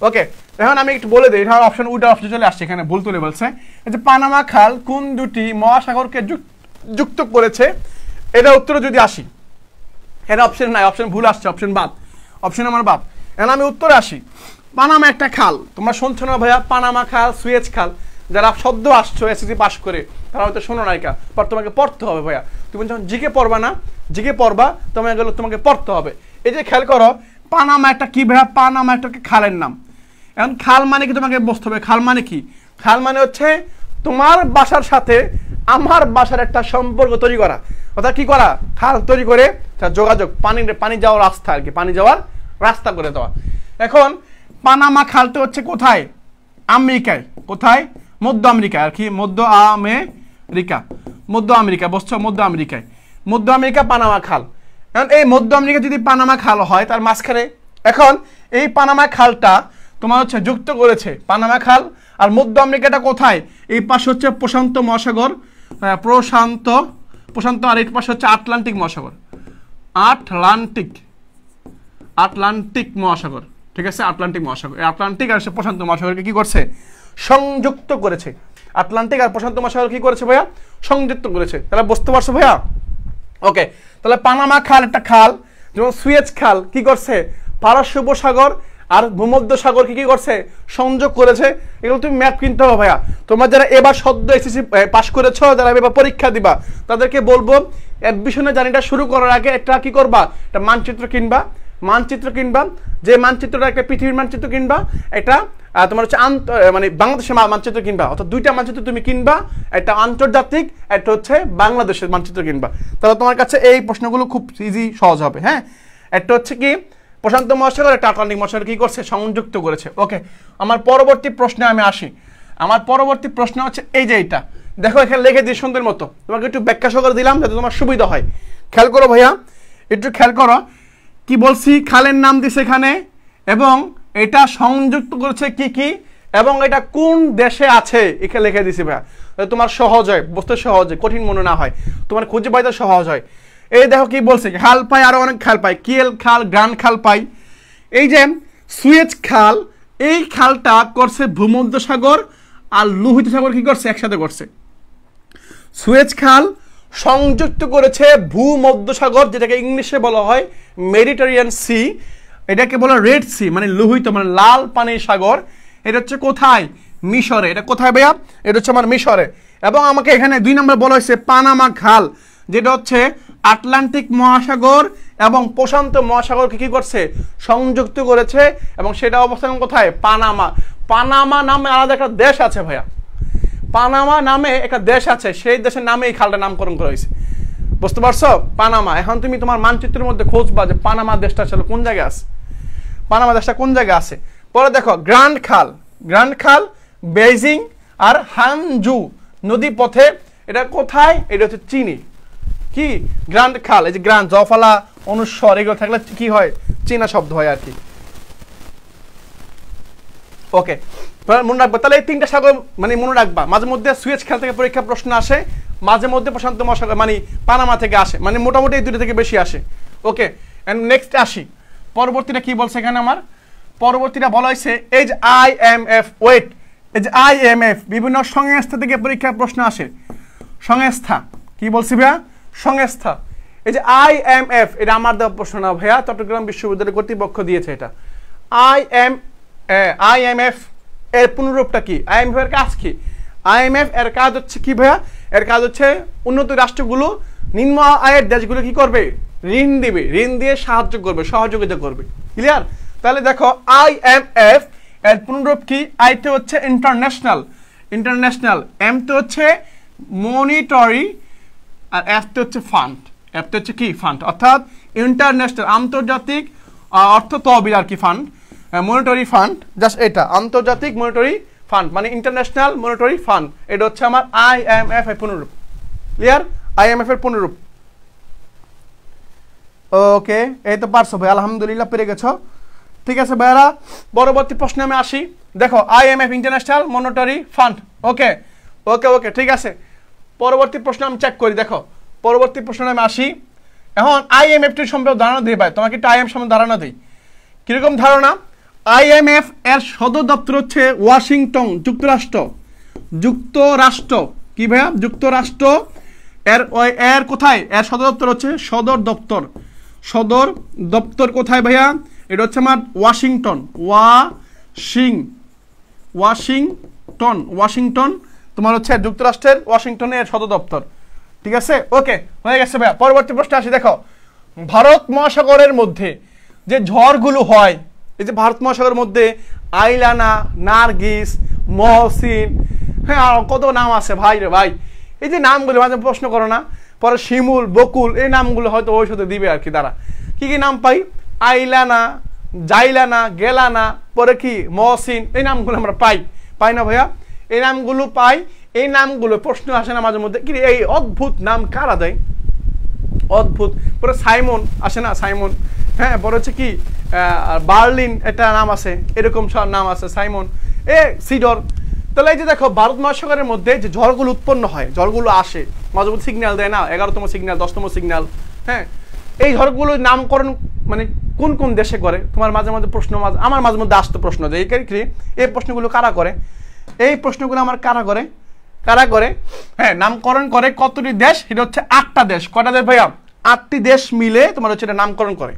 [SPEAKER 1] ওকে, এখন আমি একটু বলে দিই, এটা অপশন চলে আসছে, এখানে ভুল তুলে বলছে। এই যে পানামা খাল কোন দুটি মহাসাগরকে যুক্ত করেছে, এটা উত্তরে যদি আসি, এটা অপশন নাই, অপশন ভুল আসছে, অপশন আমার বাদ। এখন আমি উত্তরে আসি। পানামা একটা খাল, তোমরা শুনছো না ভাইয়া? পানামা খাল, সুয়েজ খাল। যারা শব্দ আসছো এসএসসি পাস করে, তারা হয়তো শোনো নাইকা, পর তোমাকে পড়তে হবে ভাইয়া। তুমি যখন জিকে পড়বা তোমাকে পড়তে হবে। এই যে খেয়াল করো, পানামা একটা কি ভাইয়া? পানামা একটা খালের নাম। এখন খাল মানে কি তোমাকে বুঝতে হবে, খাল মানে কি? খাল মানে হচ্ছে তোমার বাসার সাথে আমার বাসার একটা সম্পর্ক তৈরি করা, অর্থাৎ কি করা, খাল তৈরি করে যোগাযোগ, পানি যাওয়ার রাস্তা আর কি, পানি যাওয়ার রাস্তা করে দেওয়া। এখন পানামা খালটা হচ্ছে কোথায়? আমেরিকায়। কোথায়? মধ্য আমেরিকা আর কি, মধ্য আমেরিকা বুঝছো, মধ্য আমেরিকায়, মধ্য আমেরিকা পানামা খাল। এখন এই মধ্য আমেরিকা যদি পানামা খাল হয় তার মাঝখানে, এখন এই পানামা খালটা তোমার হচ্ছে যুক্ত করেছে পানামা খাল আর মধ্য আমেরিকাটা কোথায়? এই পাশে হচ্ছে প্রশান্ত মহাসাগর, প্রশান্ত আর এই পাশে হচ্ছে আটলান্টিক মহাসাগর, আটলান্টিক মহাসাগর, ঠিক আছে, আটলান্টিক মহাসাগর। এই আটলান্টিক আর প্রশান্ত মহাসাগরকে কি করছে? সংযুক্ত করেছে। আটলান্টিক আর প্রশান্ত মহাসাগর কি করেছে ভাইয়া? সংযুক্ত করেছে। তাহলে বুঝতে পারছো ভাইয়া? ওকে, তাহলে পানামা খাল একটা খাল, যেমন সুয়েজ খাল কি করছে? পারস্য উপসাগর আর ভূমধ্য সাগরকে কি করছে? সংযোগ করেছে। এগুলো তুমি ম্যাপ কিনতে হবে ভাইয়া। তোমরা যারা এবার সদ্য এসএসসি পাস করেছো, যারা এবার পরীক্ষা দিবা, তাদেরকে বলবো অ্যাডমিশনের জার্নিটা শুরু করার আগে একটা কি করবা? একটা মানচিত্র কিনবা, যে মানচিত্রটা একটা পৃথিবীর মানচিত্র কিনবা, এটা তোমার হচ্ছে মানে বাংলাদেশের মানচিত্র কিনবা, অর্থাৎ দুইটা মানচিত্র তুমি কিনবা, একটা আন্তর্জাতিক, একটা হচ্ছে বাংলাদেশের মানচিত্র কিনবা। তাহলে তোমার কাছে এই প্রশ্নগুলো খুব ইজি সহজ হবে। হ্যাঁ, একটা হচ্ছে কি প্রশান্ত মহাসাগর, একটা আটলান্টিক মহাসাগর কি করছে? সংযুক্ত করেছে। ওকে, আমার পরবর্তী প্রশ্নে আমি আসি। আমার পরবর্তী প্রশ্ন হচ্ছে এই যে এইটা দেখো, এখানে লিখে দিই সুন্দর মতো, তোমাকে একটু ব্যাখ্যা সহকারে দিলাম যাতে তোমার সুবিধা হয়। খেয়াল করো ভাইয়া, একটু খেয়াল করো কি বলছি। খালের নাম দিছে এখানে, এবং এটা সংযুক্ত করেছে কি কি, এবং এটা কোন দেশে আছে এখানে লিখে দিছি ভাইয়া, তোমার সহজ হয়, বুঝতে সহজ হয়, কঠিন মনে না হয়, তোমার খুঁজে পাইতে সহজ হয়। এই দেখো কি বলছে, খাল পাই, আরো অনেক খাল পাই, কিয়েল খাল, গ্রান্ড খাল পাই। এই যে সুয়েজ খাল, এই খালটা করছে ভূমধ্য সাগর আর লোহিত সাগর কি করছে? একসাথে করছে। সুয়েজ খাল সংযুক্ত করেছে ভূমধ্য সাগর, যেটাকে ইংলিশে বলা হয় মেডিটেরিয়ান সি, এটাকে বলা রেড সি, মানে লোহিত, মানে লাল পানির সাগর। এটা হচ্ছে কোথায়? মিশরে। এটা কোথায় ভাইয়া? এটা হচ্ছে আমার মিশরে। এবং আমাকে এখানে 2 নম্বর বলা হয়েছে পানামা খাল, যেটা হচ্ছে আটলান্টিক মহাসাগর এবং প্রশান্ত মহাসাগরকে কি করছে? সংযুক্ত করেছে, এবং সেটা অবস্থান কোথায়? পানামা। পানামা নামে আলাদা একটা দেশ আছে ভাইয়া, পানামা নামে একটা দেশ আছে, সেই দেশের নামে এই খালটার নামকরণ করা হয়েছে। বুঝতে পারছো? পানামা। এখন তুমি তোমার মানচিত্রের মধ্যে খুঁজবা যে পানামা দেশটা আসলে কোন জায়গায় আছে, পানামা দেশটা কোন জায়গায় আছে। পরে দেখো গ্র্যান্ড খাল বেইজিং আর হানজু নদী পথে, এটা কোথায়? এটা হচ্ছে চীনে। কি গ্র্যান্ড খাল, এই যে গ্র্যান্ড, জফালা, অনুস্বর এগুলো থাকলে কি হয়? চীনা শব্দ হয় আর কি। ওকে, মনে রাখবা তাহলে এই 3টা সাগর মানে মনে রাখবা। মাঝে মধ্যে সুয়েজ খাল থেকে পরীক্ষা প্রশ্ন আসে, মাঝে মধ্যে প্রশান্ত মহাসাগর মানে পানামা থেকে আসে, মানে মোটামুটি এই 2টা থেকে বেশি আসে। ওকে, এন্ড নেক্সট আসি, পরবর্তীটা কি বলছে এখানে আমার? পরবর্তীটা বলা হয়েছে এই যে IMF, ওয়েট, এই যে IMF বিভিন্ন সংস্থা থেকে পরীক্ষার প্রশ্ন আসে। সংস্থা কি বলছি ভাইয়া? সংস্থা। এই যে IMF, এটা আমার দেওয়া প্রশ্ন না ভাইয়া, চট্টগ্রাম বিশ্ববিদ্যালয় কর্তৃপক্ষ দিয়েছে এটা। IMF এর পুনরূপটা কি? IMF এর কাজ কি? IMF এর কাজ হচ্ছে কি ভাইয়া? এর কাজ হচ্ছে উন্নত রাষ্ট্রগুলো নিম্ন আয়ের দেশগুলো কি করবে? ঋণ দিবে, ঋণ দিয়ে সাহায্য করবে, সহযোগিতা করবে। ক্লিয়ার? তাহলে দেখো IMF এর পুনরূপ কি? আই তে হচ্ছে ইন্টারন্যাশনাল, এম তে হচ্ছে মনিটরি, আর এফ তে হচ্ছে ফান্ড। এফ তে হচ্ছে কি? ফান্ড, অর্থাৎ ইন্টারন্যাশনাল, আন্তর্জাতিক অর্থ তহবিল আর কি, ফান্ড, মনিটরি ফান্ড, জাস্ট এটা আন্তর্জাতিক মনিটরি ফান্ড, মানে ইন্টারন্যাশনাল মনিটরি ফান্ড। এটা হচ্ছে আমার IMF এর পুনরূপ। ক্লিয়ার? IMF এর পুনরূপ। ওকে, এই তো পারছো ভাই, আলহামদুলিল্লাহ পেরে গেছো। ঠিক আছে ভাইরা, পরবর্তী প্রশ্নে আমি আসি। দেখো IMF ইন্টারন্যাশনাল মনিটরি ফান্ড। ওকে ওকে ওকে, ঠিক আছে। পরবর্তী প্রশ্ন আমি চেক করি। দেখো পরবর্তী প্রশ্নে আমি আসি। এখন IMF টির সম্পর্কে ধারণা দিই ভাই, তোমাকে একটু IMF সম্পর্কে ধারণা দিই। কিরকম ধারণা? IMF এর সদর দপ্তর হচ্ছে ওয়াশিংটন, যুক্তরাষ্ট্র। কি ভাইয়া? যুক্তরাষ্ট্র। এর কোথায়? এর সদর দপ্তর হচ্ছে সদর দপ্তর কোথায় ভাইয়া? এটা হচ্ছে আমার ওয়াশিংটন, ওয়াশিংটন তোমার হচ্ছে যুক্তরাষ্ট্রের ওয়াশিংটনের সদর দপ্তর। ঠিক আছে? ওকে, হয়ে গেছে ভাইয়া। পরবর্তী প্রশ্ন আসি। দেখো ভারত মহাসাগরের মধ্যে যে ঝড়গুলো হয়, এই যে ভারত মহাসাগরের মধ্যে আইলানা, নার্গিস, মহসিন, হ্যাঁ আর কত নাম আছে ভাই রে ভাই। এই যে নামগুলো মাঝে প্রশ্ন করো না, পরে শিমুল, বকুল, এই নামগুলো হয়তো ওই সাথে দিবে আর কি। তারা কি কি নাম পাই? আইলানা, জাইলানা, গেলানা, পরে কি মহসিন, এই নামগুলো আমরা পাই না ভাইয়া? এই নামগুলো পাই। এই নামগুলো প্রশ্ন আসে না মাঝে মধ্যে, কি এই অদ্ভুত নাম কারা দেয়, অদ্ভুত। পরে সাইমন আসে না, সাইমন, হ্যাঁ পরে হচ্ছে কি বার্লিন একটা নাম আছে, এরকম সব নাম আছে, সাইমন, সিডর। তাহলে এই যে দেখো ভারত মহাসাগরের মধ্যে যে ঝড়গুলো উৎপন্ন হয়, ঝড়গুলো আসে মাঝে মধ্যে সিগন্যাল দেয় না, 11তম সিগন্যাল, 10তম সিগন্যাল, হ্যাঁ এই ঝড়গুলোর নামকরণ মানে কোন কোন দেশে করে? তোমার মাঝে মধ্যে প্রশ্ন, আমার মাঝে মধ্যে আসতো প্রশ্ন যে এই প্রশ্নগুলো কারা করে, এই প্রশ্নগুলো আমার কারা করে, হ্যাঁ নামকরণ করে কতটি দেশ? এটা হচ্ছে 8টা দেশ। কটা দেশ ভাইয়া? 8টি দেশ মিলে তোমার হচ্ছে এটা নামকরণ করে।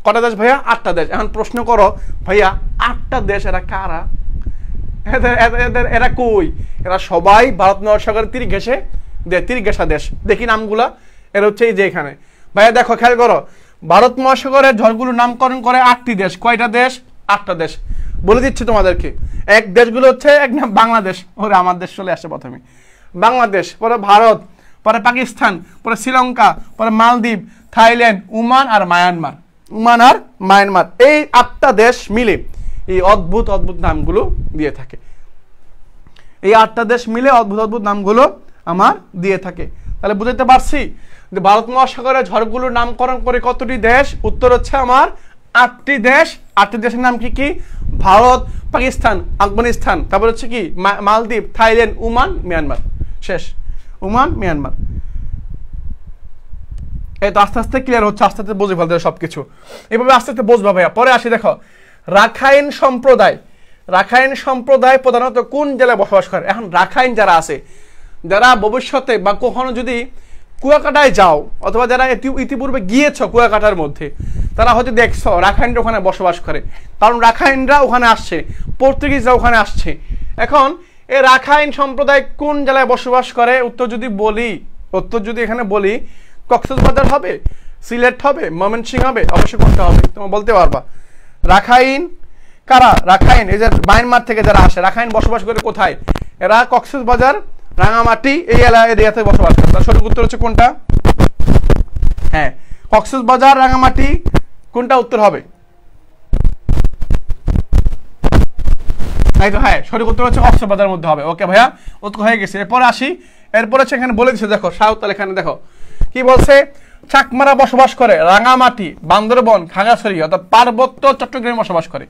[SPEAKER 1] কটা দেশ ভাইয়া? 8টা দেশ। এখন প্রশ্ন করো ভাইয়া 8টা দেশ এরা কারা? এরা কই? এরা সবাই ভারত মহাসাগরের তীরঘেঁষা দেশ। দেখি নামগুলা, এরা হচ্ছে এই যে এখানে ভাইয়া দেখো, খেয়াল করো, ভারত মহাসাগরের ঝড়গুলো নামকরণ করে 8টি দেশ। কয়টা দেশ? 8টা দেশ। বলে দিচ্ছি তোমাদেরকে। এক দেশগুলো হচ্ছে এক নাম বাংলাদেশ, ওরে আমার দেশ চলে আসে প্রথমে, বাংলাদেশ, পরে ভারত, পরে পাকিস্তান, পরে শ্রীলঙ্কা, পরে মালদ্বীপ, থাইল্যান্ড, ওমান আর মায়ানমার। এই 8টা দেশ মিলে এই অদ্ভুত নামগুলো দিয়ে থাকে। এই 8টা দেশ মিলে অদ্ভুত নামগুলো আমার দিয়ে থাকে। তাহলে বুঝতে পারছি যে ভারত মহাসাগরের ঝড়গুলোর নামকরণ করে কতটি দেশ? উত্তর হচ্ছে আমার 8টি দেশ। 8টি দেশের নাম কি কি? ভারত, পাকিস্তান, আফগানিস্তান, তারপর হচ্ছে কি মালদ্বীপ, থাইল্যান্ড, ওমান, মিয়ানমার। শেষ, ওমান, মিয়ানমার। এই তো আস্তে আস্তে ক্লিয়ার হচ্ছে, আস্তে আস্তে বুঝে ফেলতে সবকিছু, এভাবে আস্তে আস্তে বুঝবা ভাইয়া। পরে আসি দেখো, রাখাইন সম্প্রদায় প্রধানত কোন জেলায় বসবাস করে? এখন রাখাইন যারা আছে, যারা ভবিষ্যতে বা কখনো যদি কুয়াকাটায় যাও, অথবা যারা ইতিপূর্বে গিয়েছ কুয়াকাটার মধ্যে, তারা হয়তো দেখছো রাখাইনরা ওখানে বসবাস করে, কারণ রাখাইনরা ওখানে আসছে, পর্তুগিজরা ওখানে আসছে। এখন এই রাখাইন সম্প্রদায় কোন জেলায় বসবাস করে? উত্তর যদি এখানে বলি কক্সবাজার হবে, সিলেট হবে, ময়মনসিংহ হবে, অবশ্যই কোনটা হবে তোমরা বলতে পারবা। রাখাইন কারা? রাখাইন এই যে মায়ানমার থেকে যারা আসে, রাখাইন বসবাস করে কোথায়? এরা কক্সবাজার, রাঙামাটি এই এরিয়াতে বসবাস করে। তার সঠিক উত্তর হচ্ছে কোনটা? হ্যাঁ কক্সবাজার, রাঙামাটি, কোনটা উত্তর হবে? তাই তো, হ্যাঁ সঠিক উত্তর হচ্ছে কক্সবাজারের মধ্যে হবে। ওকে ভাইয়া, উত্তর হয়ে গেছে। এরপরে আসি, এরপরে হচ্ছে এখানে বলে দিচ্ছে দেখো সাঁওতাল, এখানে দেখো কি বলছে? চাকমারা বসবাস করে রাঙামাটি, বান্দরবন, খাগড়াছড়ি অর্থাৎ পার্বত্য চট্টগ্রামে বসবাস করে।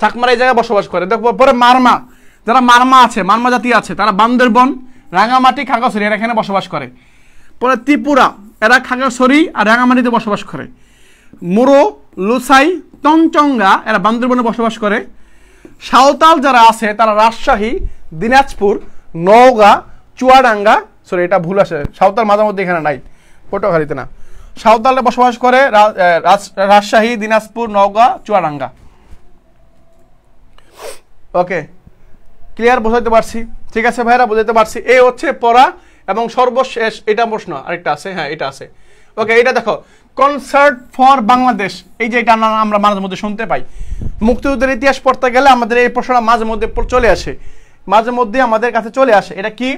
[SPEAKER 1] চাকমারা এই জায়গায় বসবাস করে। দেখো পরে মারমা, যারা মারমা আছে, মারমা জাতি আছে, তারা বান্দরবন, রাঙামাটি, খাগড়াছড়ি এরা এখানে বসবাস করে। পরে ত্রিপুরা, এরা খাগড়াছড়ি আর রাঙামাটিতে বসবাস করে। মুরো, লুসাই, তঞ্চঙ্গা এরা বান্দরবনে বসবাস করে। সাঁওতাল যারা আছে তারা রাজশাহী, দিনাজপুর, নওগাঁ, চুয়াডাঙ্গা, সরি এটা ভুল আছে, সাঁওতাল মাঝে মধ্যে এখানে নাই, পটুয়াখালীতে না। সাঁওতালে বসবাস করে রাজশাহী, দিনাজপুর, নওগাঁ, চুয়াডাঙ্গা। ওকে ক্লিয়ার, বোঝাতে পারছি? ঠিক আছে ভাইরা, বোঝাতে পারছি। এই হচ্ছে পড়া এবং সর্বশেষ এটা প্রশ্ন আরেকটা আছে, হ্যাঁ এটা আছে। ওকে এটা দেখো, কনসার্ট ফর বাংলাদেশ, এই যে এটা আমরা মাঝে মধ্যে শুনতে পাই। মুক্তিযুদ্ধের ইতিহাস পড়তে গেলে আমাদের এই প্রশ্নটা মাঝে মধ্যে চলে আসে, মাঝে মধ্যে আমাদের কাছে চলে আসে। এটা কি?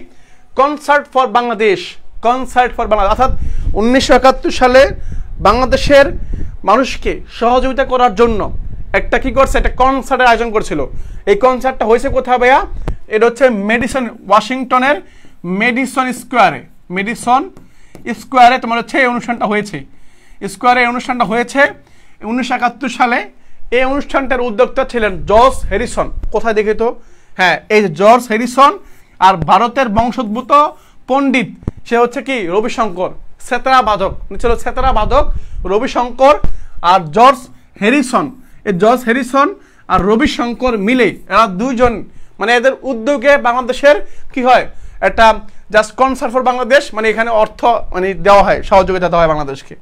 [SPEAKER 1] Concert for Bangladesh. Concert for Bangladesh অর্থাৎ 1971 সালে বাংলাদেশের মানুষকে সহযোগিতা করার জন্য একটা কি করছে, একটা কনসার্টের আয়োজন করেছিল। এই কনসার্টটা হয়েছে কোথায় ভাইয়া? এটা হচ্ছে ওয়াশিংটনের মেডিসন স্কোয়ারে তোমার হচ্ছে এই অনুষ্ঠানটা হয়েছে। স্কোয়ারে এই অনুষ্ঠানটা হয়েছে 1971 সালে। এই অনুষ্ঠানটার উদ্যোক্তা ছিলেন জর্জ হ্যারিসন। কোথায় দেখে তো? হ্যাঁ এই জর্জ হ্যারিসন। আর ভারতের বংশোদ্ভূত পণ্ডিত সে হচ্ছে কি রবিশঙ্কর, সেতারা বাদক ছিল, সেতারা বাদক রবিশঙ্কর আর জর্জ হ্যারিসন। এই জর্জ হ্যারিসন আর রবিশঙ্কর মিলে এরা দুইজন, মানে এদের উদ্যোগে বাংলাদেশের কি হয়, একটা জাস্ট কনসার্ট ফর বাংলাদেশ, মানে এখানে অর্থ মানে দেওয়া হয়, সহযোগিতা দেওয়া হয় বাংলাদেশকে।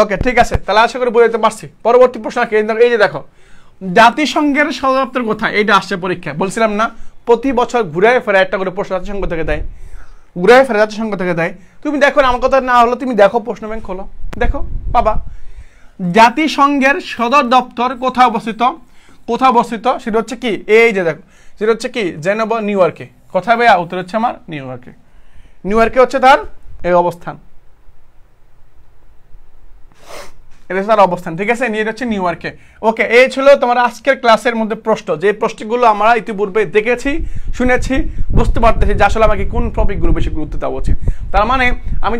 [SPEAKER 1] ওকে ঠিক আছে, তাহলে আশা করি বুঝতে পারছি। পরবর্তী প্রশ্ন এই যে দেখো, জাতিসংঘের সদর দপ্তর কোথায়? এইটা আসছে পরীক্ষায়, বলছিলাম না প্রতি বছর ঘুরে ফেরে একটা করে প্রশ্ন জাতিসংঘ থেকে দেয়। ঘুরে ফেরে জাতিসংঘ থেকে দেয়। তুমি দেখো না, আমার কথা না হলো তুমি দেখো, প্রশ্ন ব্যাংক খোলো, দেখো পাবা। জাতিসংঘের সদর দপ্তর কোথায় অবস্থিত? কোথায় অবস্থিত সেটা হচ্ছে কি, এই যে দেখো, সেটা হচ্ছে কি জেনেভা, নিউ ইয়র্কে। কোথায় ভাইয়া? উত্তর হচ্ছে আমার নিউ ইয়র্কে। নিউ ইয়র্কে হচ্ছে তার এই অবস্থান, এটা তার অবস্থান, ঠিক আছে? নিয়ে হচ্ছে নিউ ইয়র্কে। ওকে, এই ছিল তোমার আজকের ক্লাসের মধ্যে প্রশ্ন, যে প্রশ্নগুলো আমরা ইতিপূর্বে দেখেছি, শুনেছি, বুঝতে পারতেছি যে আসলে আমাকে কোন টপিকগুলো বেশি গুরুত্ব দেওয়া উচিত। তার মানে আমি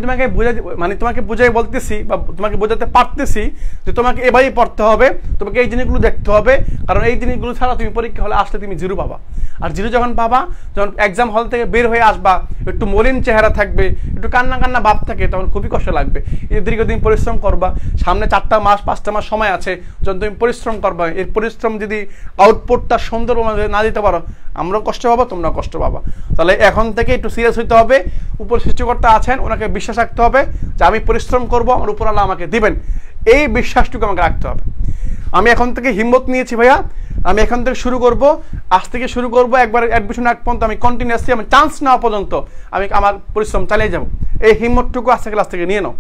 [SPEAKER 1] তোমাকে বুঝাই বলতেছি বা তোমাকে বোঝাতে পারতেছি যে তোমাকে এভাবেই পড়তে হবে, তোমাকে এই জিনিসগুলো দেখতে হবে, কারণ এই জিনিসগুলো ছাড়া তুমি পরীক্ষা হলে আসলে তুমি জিরো পাবা। আর জিরো যখন পাবা, যখন এক্সাম হল থেকে বের হয়ে আসবা, একটু মলিন চেহারা থাকবে, একটু কান্না কান্না ভাব থাকে, তখন খুবই কষ্ট লাগবে। এই দীর্ঘদিন পরিশ্রম করবা, সামনে 4টা মাস 5টা মাস সময় আছে, যখন তুমি পরিশ্রম করবা, এর পরিশ্রম যদি আউটপুটটা সুন্দরভাবে না দিতে পারো, আমরাও কষ্ট পাবো, তোমরাও কষ্ট পাবা। তাহলে এখন থেকে একটু সিরিয়াস হইতে হবে। উপর সৃষ্টিকর্তা আছেন, ওনাকে বিশ্বাস রাখতে হবে যে আমি পরিশ্রম করবো, আমার উপর আল্লাহ আমাকে দিবেন, এই বিশ্বাসটুকু আমাকে রাখতে হবে। আমি এখন থেকে হিম্মত নিয়েছি ভাইয়া, আমি এখান থেকে শুরু করব, আজ থেকে শুরু করব, একবার অ্যাডমিশন আগ পর্যন্ত আমি কন্টিনিউয়াসলি, আমি চান্স নেওয়া পর্যন্ত আমি আমার পরিশ্রম চালিয়ে যাব। এই হিম্মতটুকু আজকে ক্লাস থেকে নিয়ে নাও।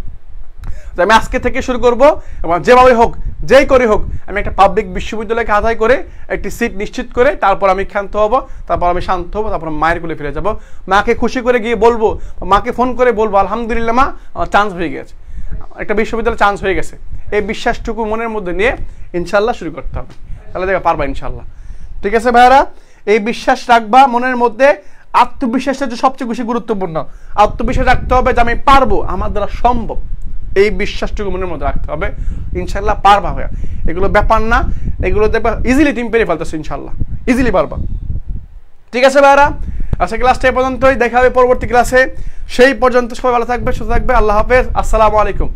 [SPEAKER 1] আমি আজকে থেকে শুরু করব, এবং যেভাবে হোক, যেই করে হোক, আমি একটা পাবলিক বিশ্ববিদ্যালয়কে আদায় করে একটি সিট নিশ্চিত করে তারপর আমি ক্ষান্ত হব, তারপর আমি শান্ত হব, তারপর মায়ের কোলে ফিরে যাব, মাকে খুশি করে গিয়ে বলবো, মাকে ফোন করে বলবো আলহামদুলিল্লাহ মা, আমার চান্স হয়ে গেছে, একটা বিশ্ববিদ্যালয় চান্স হয়ে গেছে। এই বিশ্বাসটুকু মনের মধ্যে নিয়ে ইনশাল্লাহ শুরু করতে হবে, তাহলে দেখো পারবা ইনশাল্লাহ। ঠিক আছে ভাইয়ারা, এই বিশ্বাস রাখবা মনের মধ্যে। আত্মবিশ্বাসটা হচ্ছে সবচেয়ে বেশি গুরুত্বপূর্ণ। আত্মবিশ্বাস রাখতে হবে যে আমি পারবো, আমার দ্বারা সম্ভব, এই বিশ্বাসটুকু মনের মধ্যে রাখতে হবে। ইনশাল্লাহ পারবা ভাইয়া, এগুলো ব্যাপার না, এগুলো দেখবা ইজিলি তুমি পেরে ফেলতেছো, ইনশাল্লাহ ইজিলি পারবা। ঠিক আছে ভাইয়ারা, আজকে ক্লাসটা এই পর্যন্তই, দেখা হবে পরবর্তী ক্লাসে। সেই পর্যন্ত সবাই ভালো থাকবে, সুস্থ থাকবে, আল্লাহ হাফেজ, আসসালামু আলাইকুম।